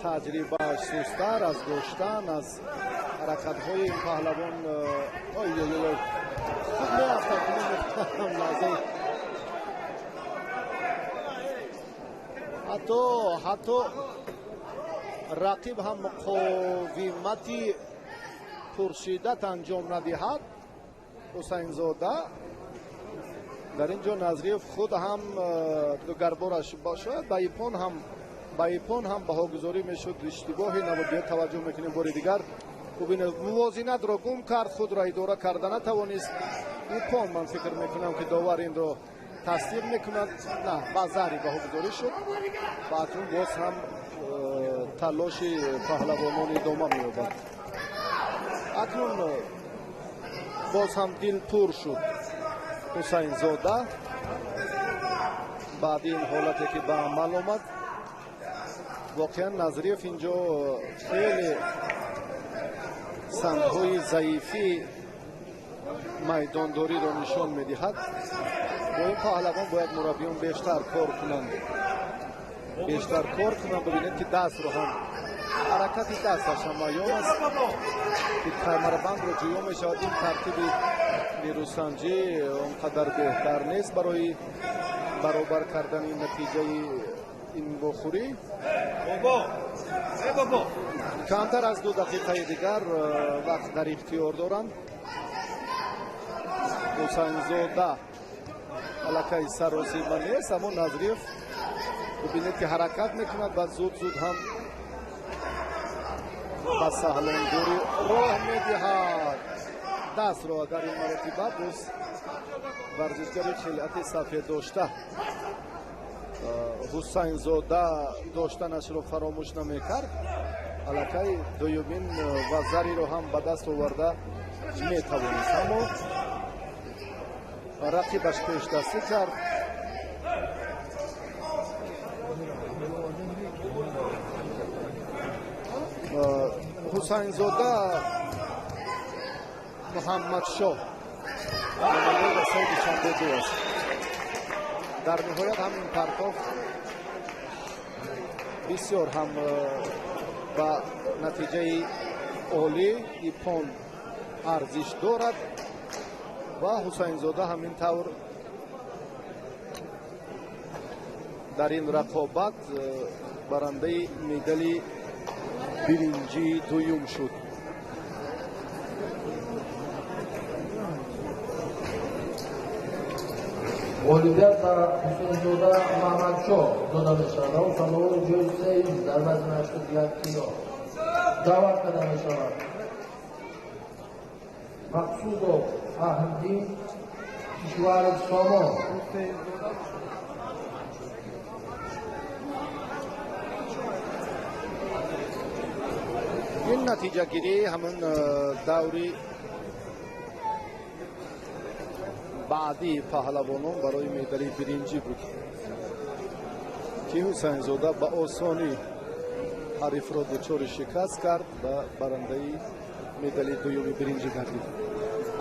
تجربهش سست‌تر از داشتن از حرکت‌های این پهلوان. خوب می‌افتد کنیم لحظه حتی رقیب هم مقاومتی پرشدت انجام ندهد. حسین زاده در اینجا نظریف خود هم دو گربارش باشد با ایپان هم بهاگذاری میشد. اشتباهی نبود. توجه میکنیم بار دیگر موازنت را گم کرد، خود را اداره کرده نتوانست. ایپان من فکر میکنم که داور این را تصدیق میکند. نه، بازاری بهاگذاری شد. بعد باز هم تلاش پهلوانان ادامه می‌یابد. اکنون باز هم دل پر شد حسین زاده بعد این حالتی که به عمل آمد. واقعا نظریف اینجا خیلی سنگ‌های ضعیفی میدانداری را نشان می‌دهد. با این پهلوان باید مربیان بیشتر کار کنند. ببینید که دست رو هم حرکت دستش هم معیان است که کمربند رو جویا می شود. این ترتیب نیروسنجی اونقدر بهتر نیست برای برابر کردن این نتیجه این بخوری. کمتر از 2 دقیقه دیگر وقت در اختیار دارند. حسین زاده علاقه سراسیمه نیست، اما نظریف ببینید که حرکت میکند و زود هم با سهلانگوری راه میدهد. دست را در این مرتبه باز ورزشگر خلعت سفید داشته حسین زاده داشتنش را فراموش نمیکرد. علاقه دومین وزری را هم به دست آورده میتوانست، اما رقیبش پیش دستی کرد. حسین زاده محمد شاه نماینده سید شنبه 2 است. در نهایت هم این پرتاب بسیار هم با نتیجه عالی ایپان ارزش دارد و حسین زاده همین طور در این رقابت برنده مدال برنجی دوم شد. غالبیت بر حسین زاده محمد شاه داده می شود و سالار جای سیم در وزن 81 کیلو دعوت کرده می شود. مقصود احمدی کشور سامان این نتیجه گیری همون دوری بعدی پهلوانان برای مدال برنجی بود که حسین زاده با آسانی حریف را دچار شکست کرد و برنده مدال دوم برنجی گردید.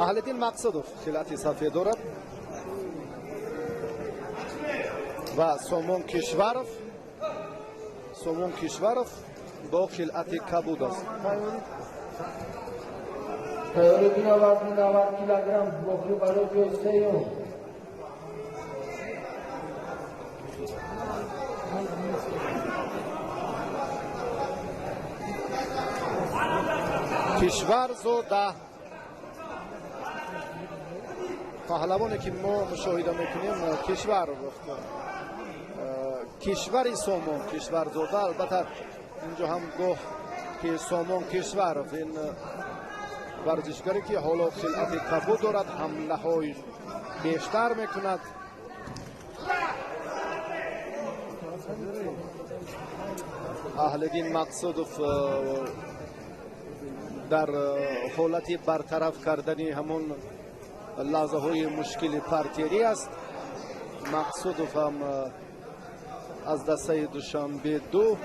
اهل‌الدین مقصودوف خلعت سفید دارد و سامان کشورف با خلعت کبود است. تیاری بینا وزن 90 کیلوگرم بخری برای جای سیم کشور زاده پهلوانی که ما مشاهده میکنیم کشور سامان کشور زاده. البته اینجا هم گفت که سامان کشور این ورزشگری که حالا خلعت کبود دارد، حمله های بیشتر میکند. اهل‌الدین مقصودوف در حالت برطرف کردن همون لحظه های مشکل پرتیری است. مقصودوف هم از دسته دوشنبه 2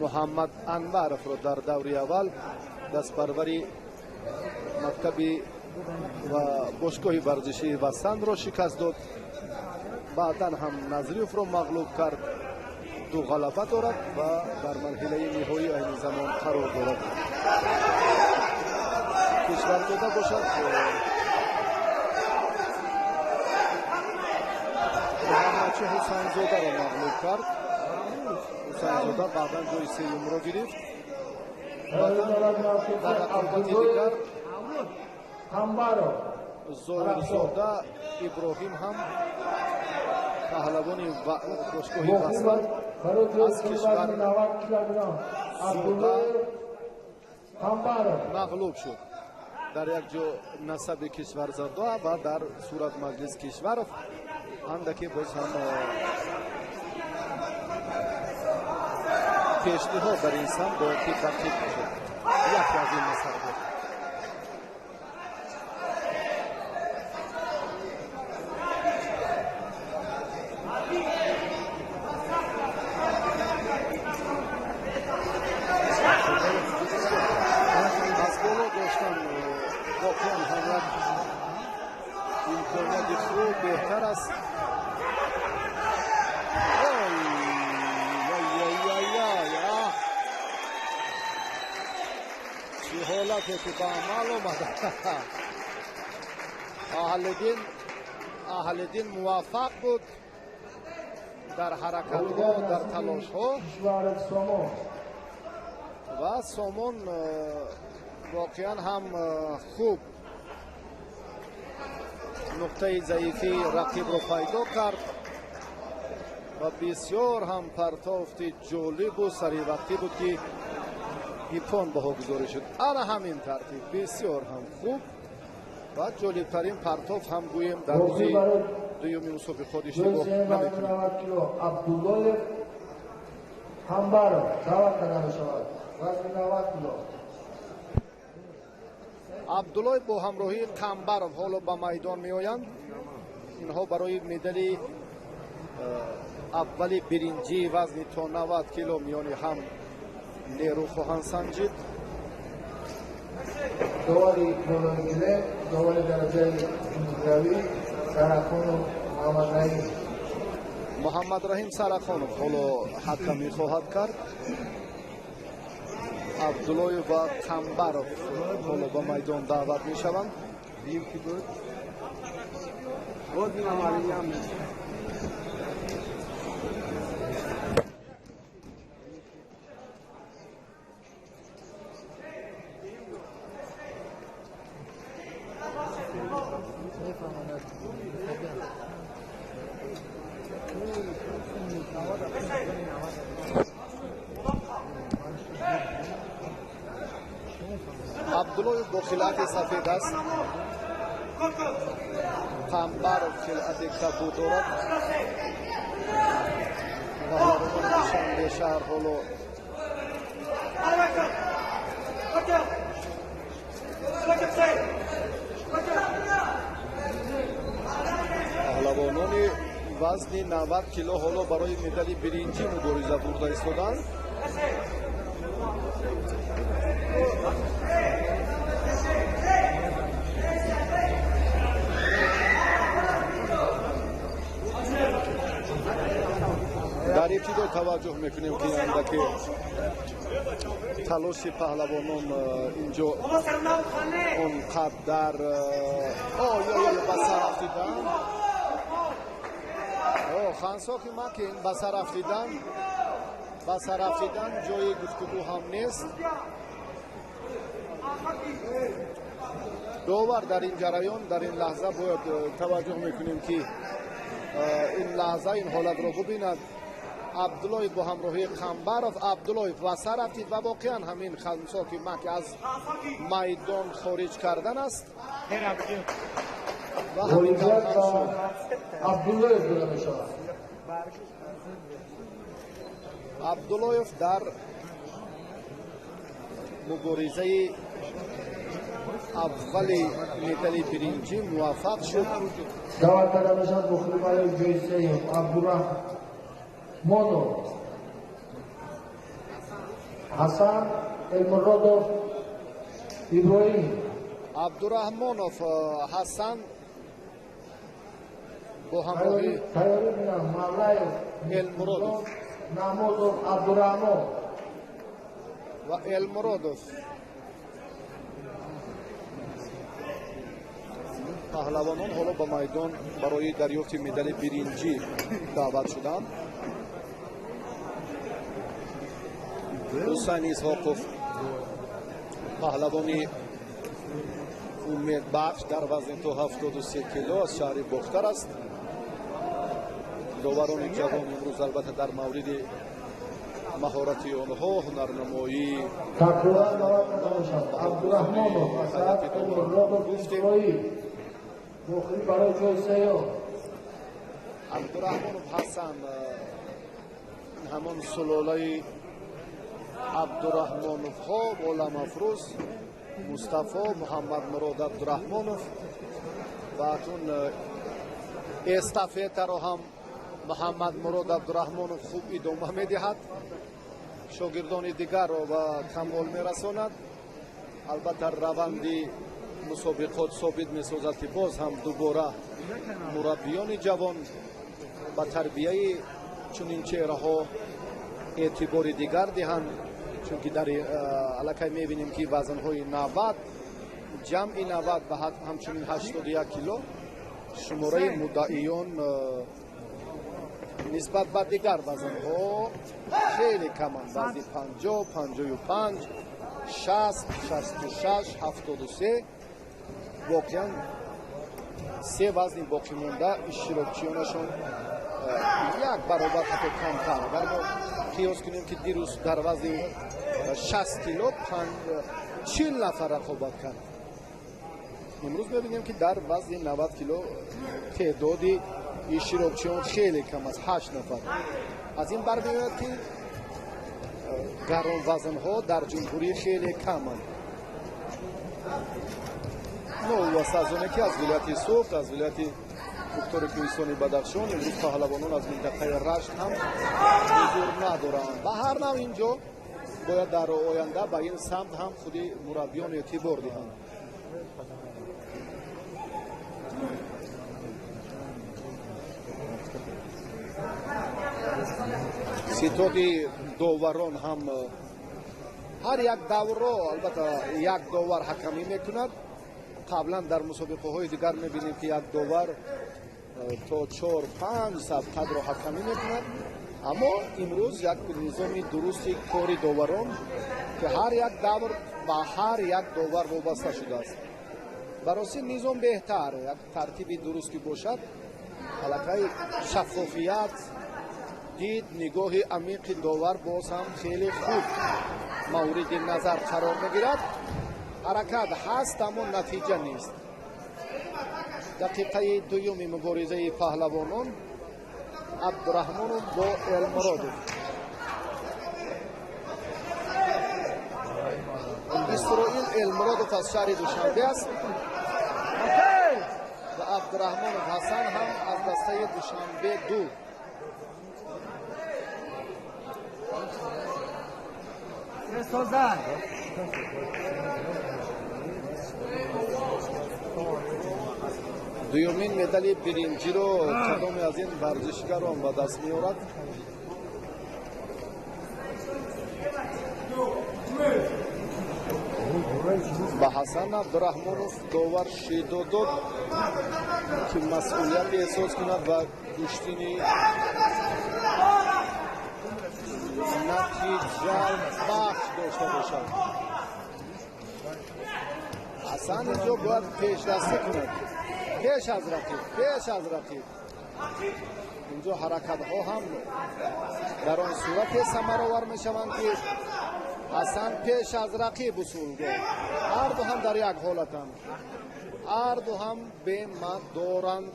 محمد انورف را در دوره اول دست پروری مکتب و باشگاه ورزشی وسند را شکست داد. بعدا هم نظریفро مغلوب کرد. 2 غلبه دارد و در مرحله نهایی این زمان قرار دارد. کشورزاده باشد محمدشاه حسین‌زاده را مغلوب کرد. حسین‌زاده بعدا جای سوم را گرفت. در رقابت دیگر ظاهرزاده ابراهیم هم پهلوان باشگاه وسند از کشور مغلوب شد. در یک جا نسب کشورزاده و در صورت مجلس کشورов اندکی باز هم پیشنهاد در این سمت با تحقیق شد. یکی از این نسب بود. از بالا داشتن واقعا هم یک امکانیت خوب بهتر است. چه حالتی که به عمل آمده. اهل‌دین موفق بود در حرکت‌ها، در تلاش‌ها و سامان واقعا هم خوب نقطه ضعیفی رقیب رو پیدا کرد و بسیار هم پرتافت جالب و سریع وقتی بود که ایپان بها گذاری شد. انا همین ترتیب بسیار هم خوب و جالبترین پرتاف هم گویم در روز دوم مسابقات اشتباه نمیکنیم. عبدالله همبارو دعوت داده می شود. وزن 90 کیلو. عبدالله با همراهی قنبرов حالا به میدان می آیند. اینها برای مدال اولی برنجی وزن تا 90 کیلو میانی هم نیرو خواهند سنجید. دواری برونزی، دواری درجه جمهوری سرخان محمد رحیم. محمد رحیم سرخانov حالا حکمی خواهد کرد. عبدالله و قنبرov حالا به میدان دعوت می شوند. عبدالله با خلعت سفید است. قنبرov خلعت کبود دارد و هرمان دوشنبه شهر حالا پهلوانان وزن 90 کیلو حالا برای مدال برنجی مبارزه برده ایستادند. در ابتدا توجه میکنیم که اندکی تلاش پهلوانان اینجا اونقدر بسر افتیدن. خانساک مکین بسر افتیدن جای گفتگو هم نیست. داور در این جریان در این لحظه باید توجه میکنیم که این لحظه این حالت را ببیند. عبدالله با همراهی قنبرov عبدالله وسر رفتید و واقعا همین خانساک مک از میدان خارج کردن است و همین عبدالله در مبارزه اولی مدال برنجی موفق شد. دعوت داده می شود مخالفان جایزه عبدالله مونو حسن المرادov ابراهیم. عبدالرحمانوف حسن با همراهی تیاری بینم مولایف المرادوف نمازوف عبدالرحمن و المرادوف پهلوانان حالا با میدان برای دریافت مدال برنجی دعوت شدند. حسین اسحاقوف پهلوانی امیدبخش در وزن تا 73 کیلو از شهر باختر است. داوران جوان امروز البته در مورد مهارت آنها هنرنمایی تقریبا دعوت نداشتم عبدالرحمانوف اسد امرادوف اسرائیل مخری برای جای سیاه عبدالرحمانوف حسن همان سلاله عبدالرحمانوف ها غلام افروز مصطفی محمد مراد عبدالرحمانوف و اون استافت را هم محمد مراد عبدالرحمانوف خوب ادامه میدهد. شاگردان دیگر را به کمال میرساند. البته روند مسابقات ثابت میسازد که باز هم دوباره مربیان جوان با تربیه چنین چهره‌ها اعتبار دیگر دهند، چون که در علاقه میبینیم که وزن‌های 90 جمع 90 و همچنین 81 کیلو شماره مدعیان نسبت به دیگر وزن‌ها خیلی کمند. بعضی 50 55 60 66 73 واقعا سه وزن باقی مونده اشتراکچیانشون یک برابر حتی کمتر. اگر ما قیاس کنیم که دیروز در وزن 60 کیلو 40 نفر رقابت کرد، امروز ببینیم که در وزن 90 کیلو تعدادی اشتراکچیان خیلی کم است، 8 نفر. از این برمیاد که گران وزن ها در جمهوری خیلی کمند. نو وسازونه که از ولایت سوخت، از ولایت دکتر کوهستان بدخشان، امروز پهلوانان از منطقه رشت هم حضور ندارند. و هر نوع اینجا باید در آینده به این سمت هم خودی مربیان اعتبار دهند. ستاد داوران هم هر یک دور را البته یک داور حکمی میکند. قبلا در مسابقه های دیگر میبینیم که یک داور تا 4-5 سبقت را حکمی میکند، اما امروز یک نظام درستی کاری داوران که هر یک دور با هر یک داور وابسته شده است. برای نظام بهتر یک ترتیب درستی باشد، علاقه شفافیت دید نگاه عمیق داور باز هم خیلی خوب مورد نظر قرار میگیرد. حرکت هست اما نتیجه نیست. دقیقه دوم مبارزه پهلوانان عبدالرحمانوف با المرادوف. اسرائیل المرادوف از شهر دوشنبه است و عبدالرحمانوف حسن هم از دسته دوشنبه 2. دومین مدال برنجی رو کدام از این ورزشکاران به دست می‌آورد؟ به حسن عبدالرحمانوف داور شیدا داد که مسئولیت احساس کند و کشتنی نتیجه بخش داشته باشد. حسن اینجا باید پیش دستی کند، پیش از رقیب. اینجا حرکت ها هم در آن صورت ثمرآور می شوند که حسن پیش از رقیب وصول کرد. هر دو هم در یک حالتند، هر دو هم به مد دارند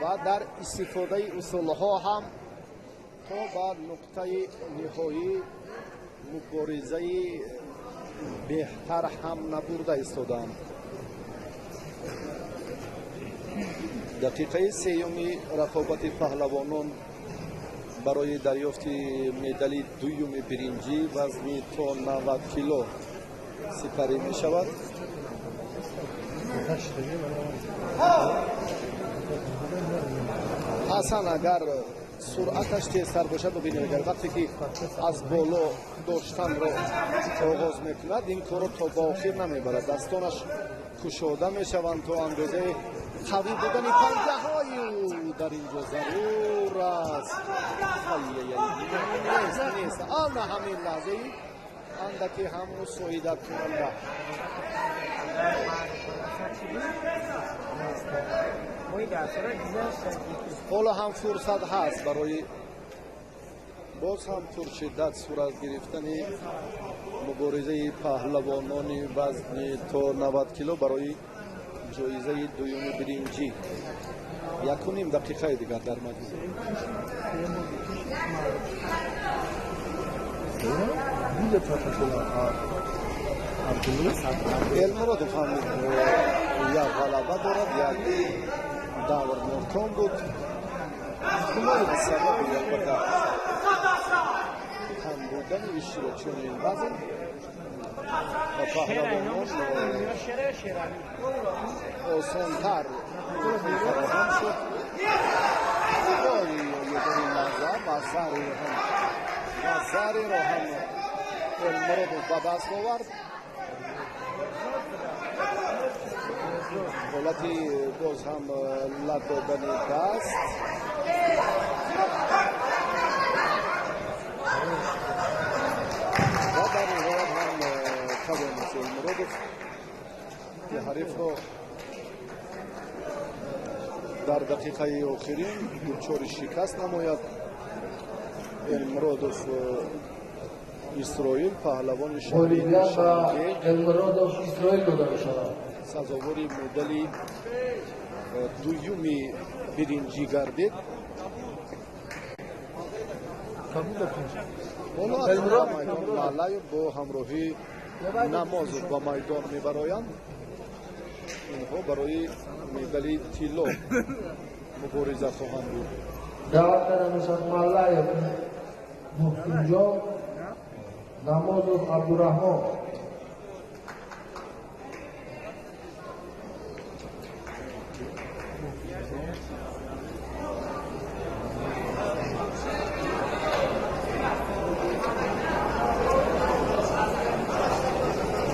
و در استفاده اصول ها هم تا به نقطه نهایی مبارزه بهتر هم نبرده ایستادند. دقیقه سیوم رقابت پهلوانان برای دریافت مدال دوم برنجی وزن تا 90 کیلو سپری می شود. حسن اگر سرعتش تیزتر باشد ببینید اگر وقتی که از بالا داشتن رو آغاز میکند این کار رو تا با آخر نمیبرد، دستانش کشاده میشوند تا اندازه قوی بودن پنجه های او در اینجا ضرور است. نیست آن همین لحظه اندکی همون سویدت کننده حالا هم فرصت هست برای باز هم پرشدت صورت گرفتن مبارزه پهلوانان وزن تا 90 کیلو برای جایزه دوم برنجی. 1.5 دقیقه دیگر در مجلس المرادوف هم یک غلبه دارد، یک دور محکم بود. سبب یک بده هم بودن ایشی چون این وزن و پهلوانان آسانتر فراهم شد. یه نظر مزاری را هم المرادوف به دست آورد. حالتی باز هم لط دادن دست و در این حالت هم توانست المرادوف که حریف را در دقیقه آخرین دچار شکست نماید. المرادوف اسرائیل پهلوان شهری المرادوف اسرائیل داده می‌شود. سزاواری مدلی دویومی برنجی گردید. حالا از میدان لالای با همراهی نمازوف به میدان میبرایند. اینها برای مدلی طلا مبارزه خواهند بود. دعوت کرده میشد ملای محکمجان نمازوف عبدالرحمن.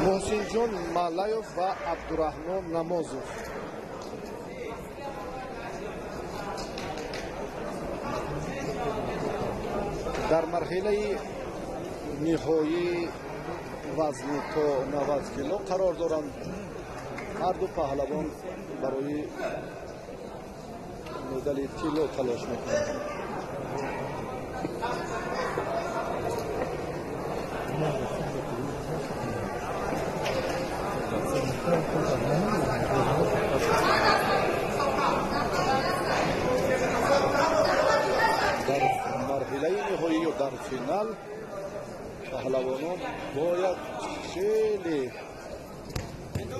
محسن ملایوف و عبدالرحمن نمازوف. در مرحله نهایی وزن تا 90 کیلو قرار دارند. هر دو پهلوان برای مدال طلا تلاش میکنند. در مرحله نهایی و در فینال پهلوانان باید خیلی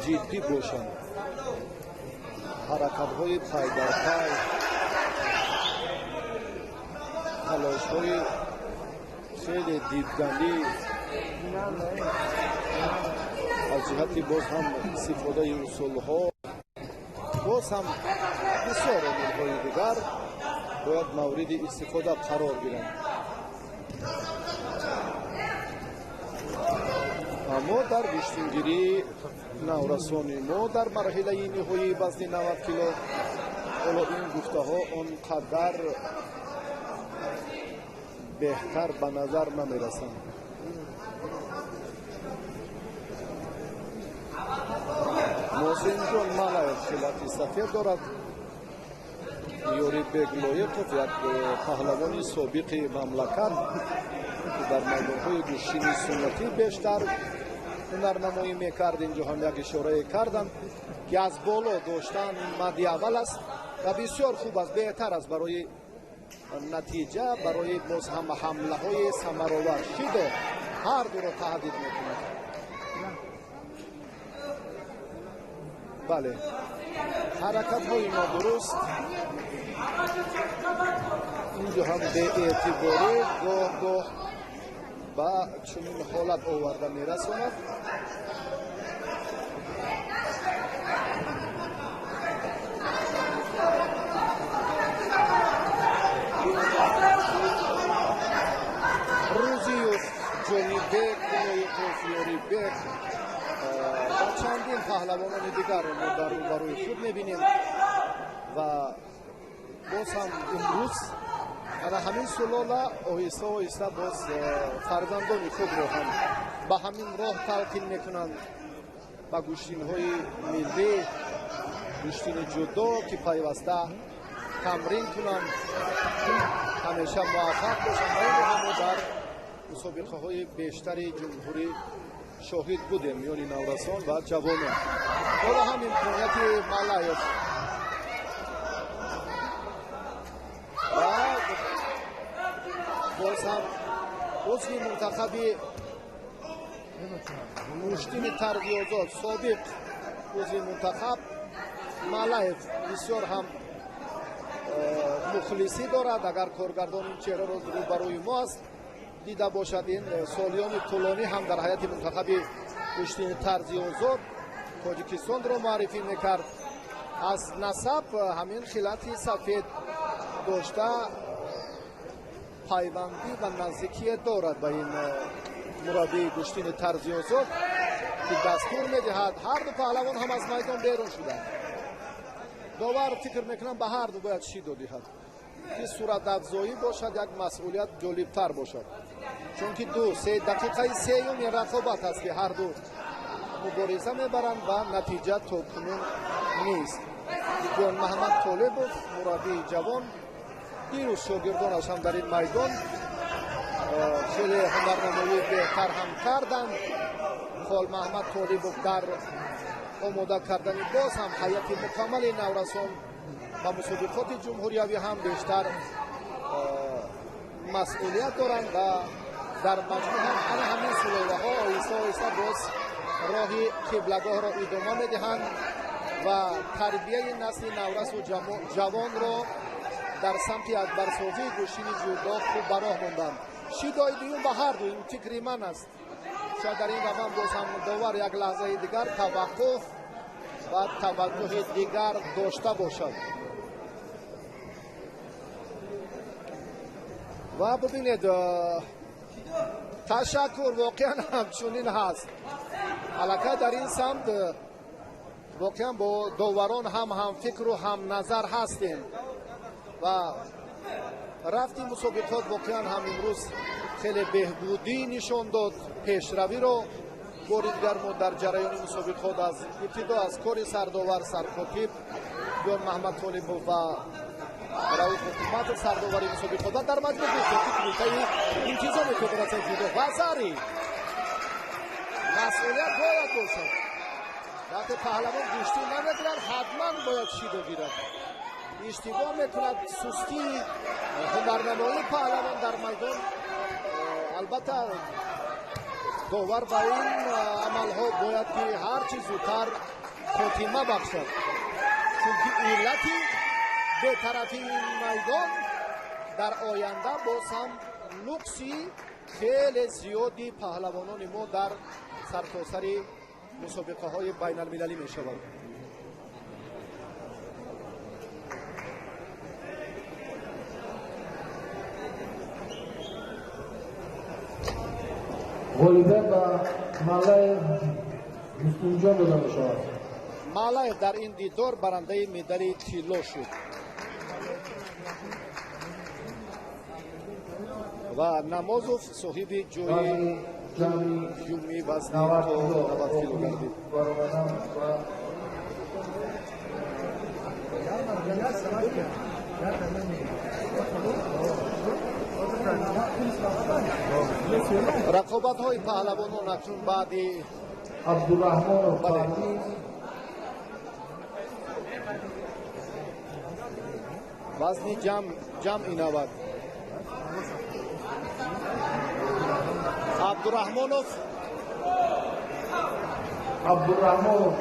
جدی باشند. حرکت‌های پای در پای، تلاش‌های خیلی دیدگانی از جهت باز هم استفاده اصول‌ها، باز هم بسیار امورهای دیگر باید مورد استفاده قرار گیرند. اما در گشتنگیری نورسانی ما در مرحله نهایی وزن 90 کیلو حالا این گفته ها اونقدر بهتر به نظر نمی رسند. محسن جان ملایوف خلافی سفید دارد. یوری بگلایتوف یک پهلوان سابق مملکت در میدان‌های گوشین سنتی بیشتر هنرنمایی میکرد. اینجا هم یک اشاره کردم که از بالا داشتن مد اول است و بسیار خوب است، بهتر است برای نتیجه، برای باز هم حمله های ثمرآور. شیدو هر دو را تهدید میکند. بله، حرکت های نادرست اینجا هم به اعتباری گاه با چنین حالت آورده میرساند. мебинем ва боз ҳам имрӯз ана ҳамин сулола оҳиста оҳиста боз фарзандони худро ҳам ба ҳамин роҳ талқин мекунанд ба гӯштинҳои миллӣ гӯштини ҷудо ки пайваста тамрин кунанд ҳамеша муваффақ бошанд ҳамо дар мусобиқаҳои бештари ҷумҳурӣ шоҳид будем миёни наврасон ва ҷавонон. ҳоло ҳам имконияти Малаев ва боз ҳам узви мунтахаби муштини тарғиёзот собиқ узви мунтахаб Малаев бисёр ҳам мухлисӣ дорад. Агар коргардон ин чеҳраро рӯбарӯи мо аст дида бошад, ин солиёни тӯлонӣ ҳам дар ҳайати мунтахаби муштини тарғиёзот тоҷикистонро муаррифӣ мекард. аз насаб ҳамин хилати сафед дошта пайвандӣ ва наздикие дорад ба ин мураббии гӯштини тарғиёзот ки дастур медиҳад ҳар ду паҳлавон ҳам аз майдон берун шуданд. довар фикр мекунам ба ҳар ду бояд шидо диҳад ки суратафзоӣ бошад, як масъулият ҷолибтар бошад, чунки 2-3 дақиқаи сеюми рақобат аст ки ҳар ду мубориза мебаранд ва натиҷа то кунун нест. ҷон Маҳмад Толибов мураббии ҷавон дирӯз шогирдонаш ҳам дар ин майдон хеле ҳунарнамоии беҳтар ҳам карданд. хол Маҳмад Толибов дар омода кардани боз ҳам ҳайати мукаммали наврасон ба мусобиқоти ҷумҳуриявӣ ҳам бештар масъулият доранд ва дар маҷмӯъ ҳам ана ҳамин сулолаҳо оҳиста оҳиста боз роҳи қиблагоҳро идома медиҳанд ва тарбияи насли наврасу ҷавонро дар самти акбарсозии гӯштини ҷудо хуб ба роҳ монданд. шидои дуюм ба ҳар ду ин фикри ман аст. шояд дар ин раванд боз ҳам довар як лаҳзаи дигар таваққуф ва таваҷҷӯҳи дигар дошта бошад. ва бубинед ташаккур воқеан ҳамчунин ҳаст. аллакай дар ин самт воқеан бо доварон ҳам ҳамфикру ҳамназар ҳастем ва рафти мусобиқот воқеан ҳам имрӯз хеле беҳбудӣ нишон дод. пешравиро бори дигар мо дар ҷараёни мусобиқот аз ибтидо аз кори сардовар саркотиб ҷон Маҳмад Толибов ва раис ҳукумати сардовари мусобиқот ва дар маҷмӯъ гӯштаи кумитаи интизоми федератсияи ҷудо вазари масъулият бояд бошад. вақте паҳлавон гӯштӣ намегирад ҳатман бояд шидо гирад. иштибоҳ мекунад сустии ҳунарнамоии паҳлавон дар майдон. албатта довар ба ин амалҳо бояд ки ҳарчи зудтар хотима бахшад, чунки иллати бетарафии ин майдон дар оянда боз ҳам нуқси хеле зиёди паҳлавонони мо дар сартосари мусобиқаҳои байналмилалӣ мешавад. غالبا با Малаев устунҷон дода мешавад. Малаев дар ин дидор барандаи медали тилло шуд ва Намозов соҳиби ҷои ҷумъи вазни то 90 кило гардид. рақобатҳои паҳлавонон акнун баъди Абдурраҳмонов Фаҳмӣ вазни ҷамъи 90. Абдурраҳмонов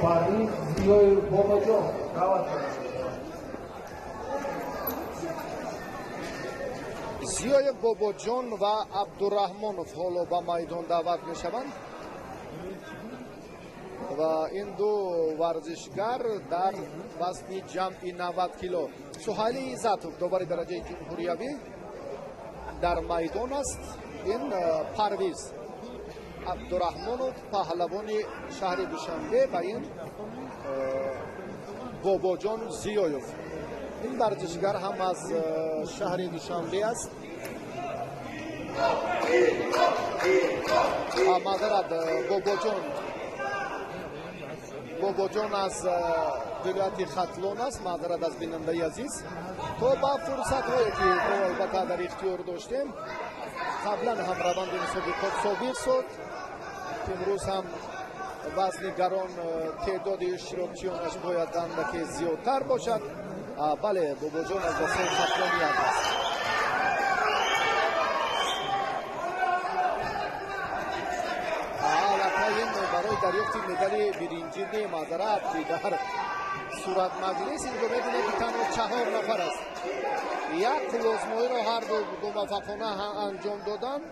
Фаҳмӣ Зиёи Бобоҷон даъват Зиёев Бобоҷон ва Абдурраҳмонов ҳоло ба майдон даъват мешаванд ва ин ду варзишгар дар вазни ҷамъи 90 кило. Суҳайли Иззатов довари дараҷаи ҷумҳуриявӣ дар майдон аст. ин Парвиз Абдурраҳмонов паҳлавони шаҳри Душанбе ба ин бобоҷон зиёев. ин варзишгар ҳам аз шаҳри душанбе аст. маъзарат, бобоҷон аз вилояти хатлон аст. маъзарат аз бинандаи азиз. то ба фурсатҳое ки мо албатта дар ихтиёр доштем, қаблан ҳам раванди мусобиқот собиқ шуд. имрӯз ҳам вазни гарон теъдоди иштирокчиёнаш бояд андаке зиёдтар бошад. бале, бобоҷон аз васои хатлони як аст. аллакаин барои дарёфти медали биринҷӣ не, маъзарат, ки дар суратмаҷлис инҷо мебинем ки танҳо 4 нафар аст. як лозимоиро ҳар ду муваффақона анҷом доданд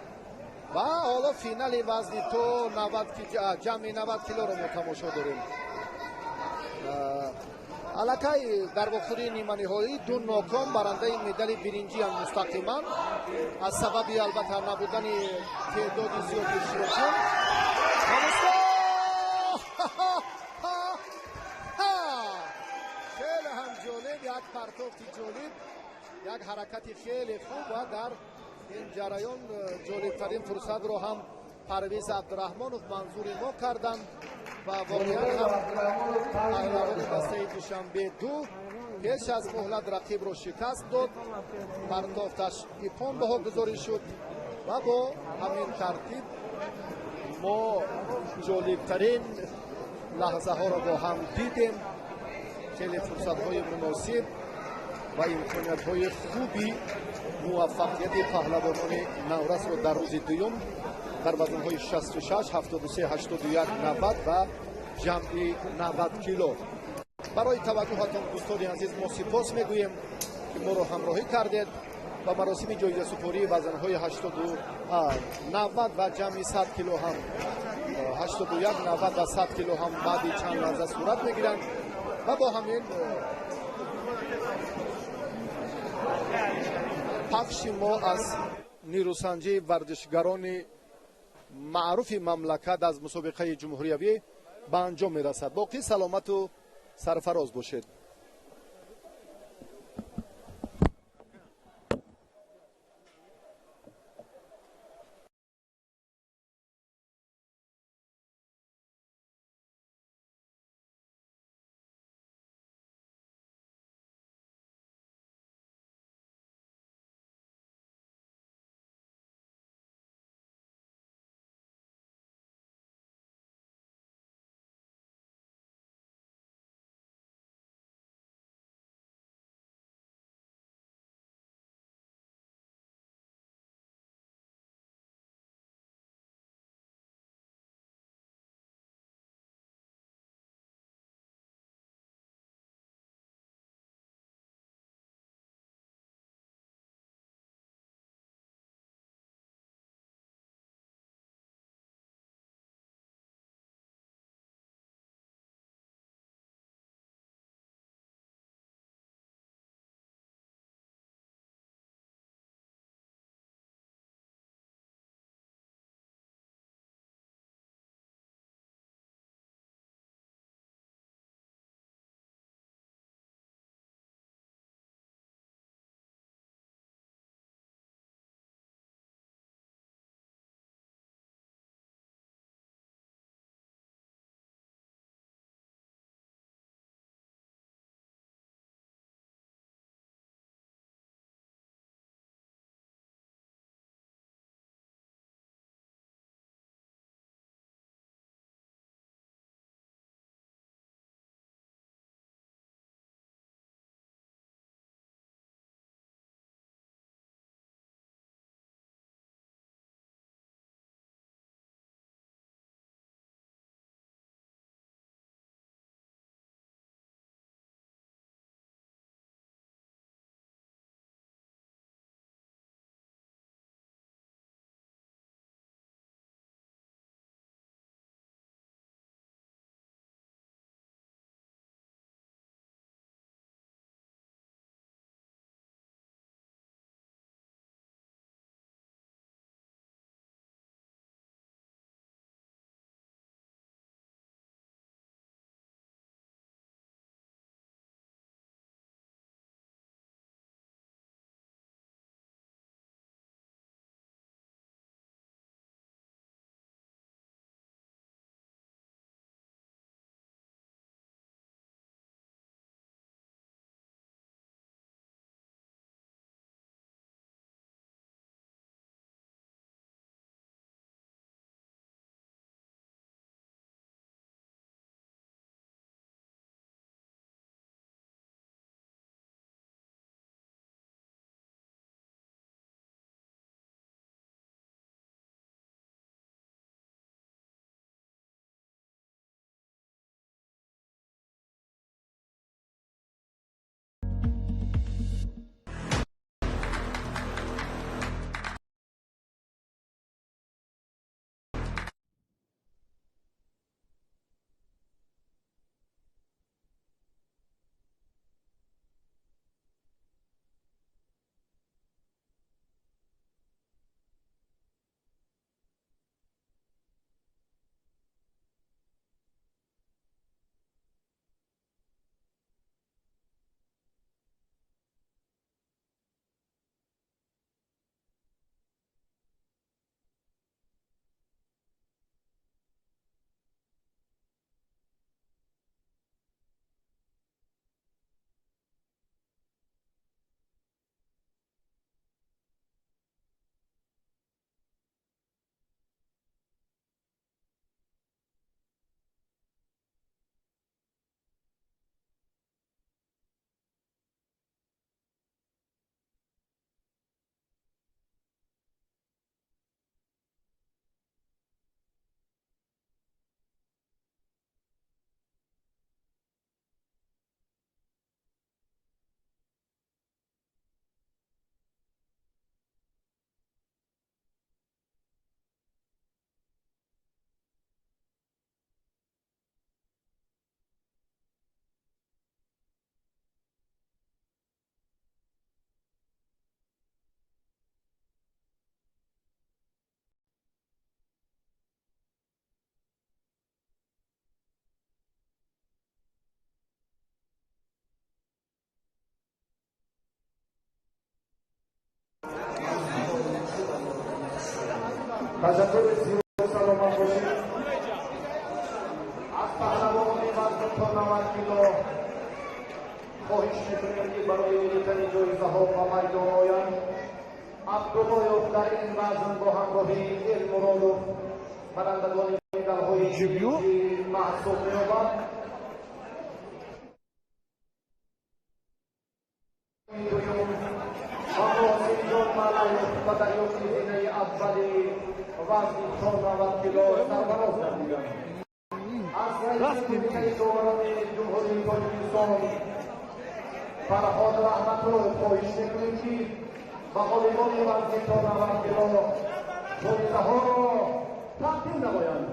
ва ҳоло финали вазни то ҷамъи 90 килоро мо тамошо дорем. аллакай дар вохири ниманиҳоӣ ду ноком барандаи медали биринҷиянд мустақиман аз сабаби албатта набудани теъдоди зиёди иштирокиён. хеле ҳам ҷолиб, як партофти ҷолиб, як ҳаракати хеле хуб ва дар ин ҷараён ҷолибтарин фурсатро ҳам парвез абдураҳмонов манзури мо карданд ва воқеан ҳам паҳлавони дастаи душанбе ду пеш аз муҳлат рақибро шикаст дод. партофташ ипон баҳо гузорӣ шуд ва бо ҳамин тартиб мо ҷолибтарин лаҳзаҳоро бо ҳам дидем. хеле фурсатҳои муносиб ва имкониятҳои хуби муваффақияти паҳлавонони наврасро дар рӯзи дуюм дар вазнҳои 66, 73, 81, 90 ва ҷамъи 90 кило. барои таваҷҷуҳатон дӯстони азиз мо сипос мегӯем ки моро ҳамроҳӣ кардед ва маросими ҷоизасупории вазнҳои 90 ва ҷамъи 100 кило ҳам 81, 90 ва 100 кило ҳам баъди чанд лаҳза сурат мегиранд ва бо ҳамин пахши мо аз нирӯсанҷии варзишгарони маъруфи мамлакат аз мусобиқаи ҷумҳуриявӣ ба анҷом мерасад. боқӣ саломату сарфароз бошед. تشکر زیبا سلامت باشید. از پهلوان وزن تا 90 کیلو خواهش می‌کنیم که برای گرفتن جایزه‌ها به میدان آیند. عبداللهیف در این وزن با همراهی علم‌مرادوف برندگان مدال‌های جیبی محسوب می‌یابد. و دریافت زینه اولی وزن تا 90 کیلو سرفراز نمودند. از رئیس کمیته دوران جمهوری تاجیکستان فرهاد رحمت‌الله خواهش می‌کنیم که به غالبان وزن تا 90 کیلو جایزه‌ها را تقدیم نمایند.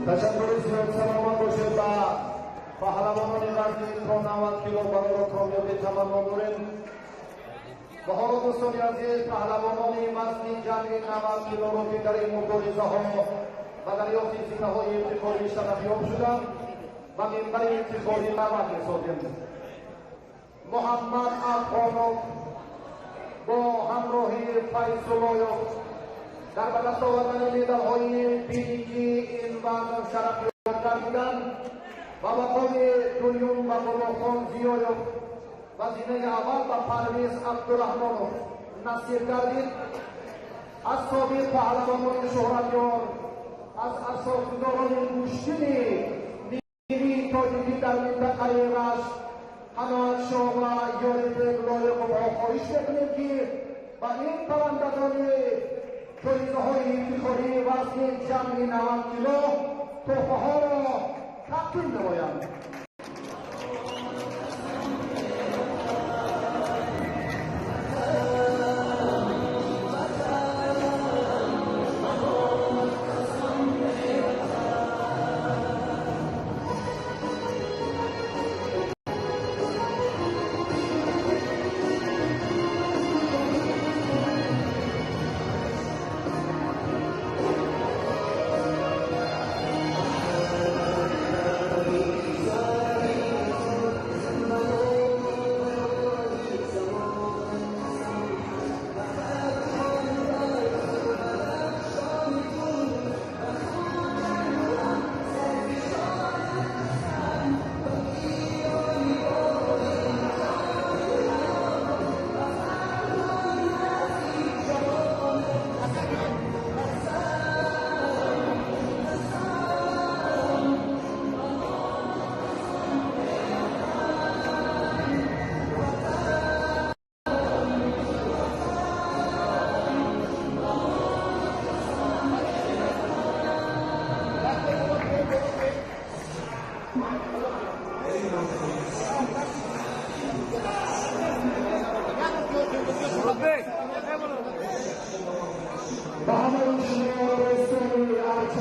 تشکر زیاد سلامت باشید و پهلوانان وزن تا 90 کیلو برای کامیابی تمنا داریم. و حالا دوستان عزیز پهلوانان وزن جمعی 90 کیلو رو که در این مبارزه‌ها و دریافت زینه‌های افتخاری شرفیاب شدند و منبر افتخاری نود می‌سازیم. محمد افغانوف با همراهی فیض‌اللهیف در به دست آوردن مدال‌های بیرینگی این وزن شرفیاب گردیدند و مقام دوم و ملاخان زیایف و زینه اول و پرویز عبدالرحمنوف نصیب گردید. از سابق پهلوانان شهرتیار از اساسگزاران گوشتین نیروی تاجیکی در منطقه رشت حنان شاه و یاریبک لایق و خواهش می‌کنیم که و این پرندگان جایزه‌های افتخاری وزن جمعی 90 کیلو تحفه‌ها را تقدیم نمایند.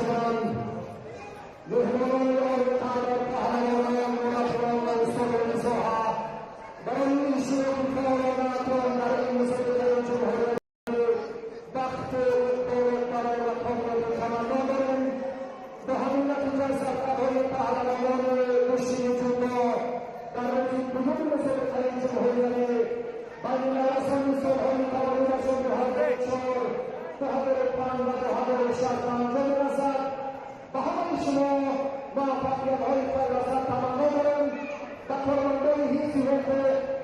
باشند مهمانان عالی پهلوانان منظران و استادان ساحه برای ایشون کارآمد در این مسابقه جمهوری وقت برای کامل تمنا داریم. به همین نتیجه سرکارهای پهلوانان کشتی جودا در این بزرگ مسابقه جمهوری بین رسمی سالهای تولدشان 2004 2005 و 2006 انجام رسد. به همه شما موفقیت‌های خیر رسد تمنا دارم. به کارمندان حزب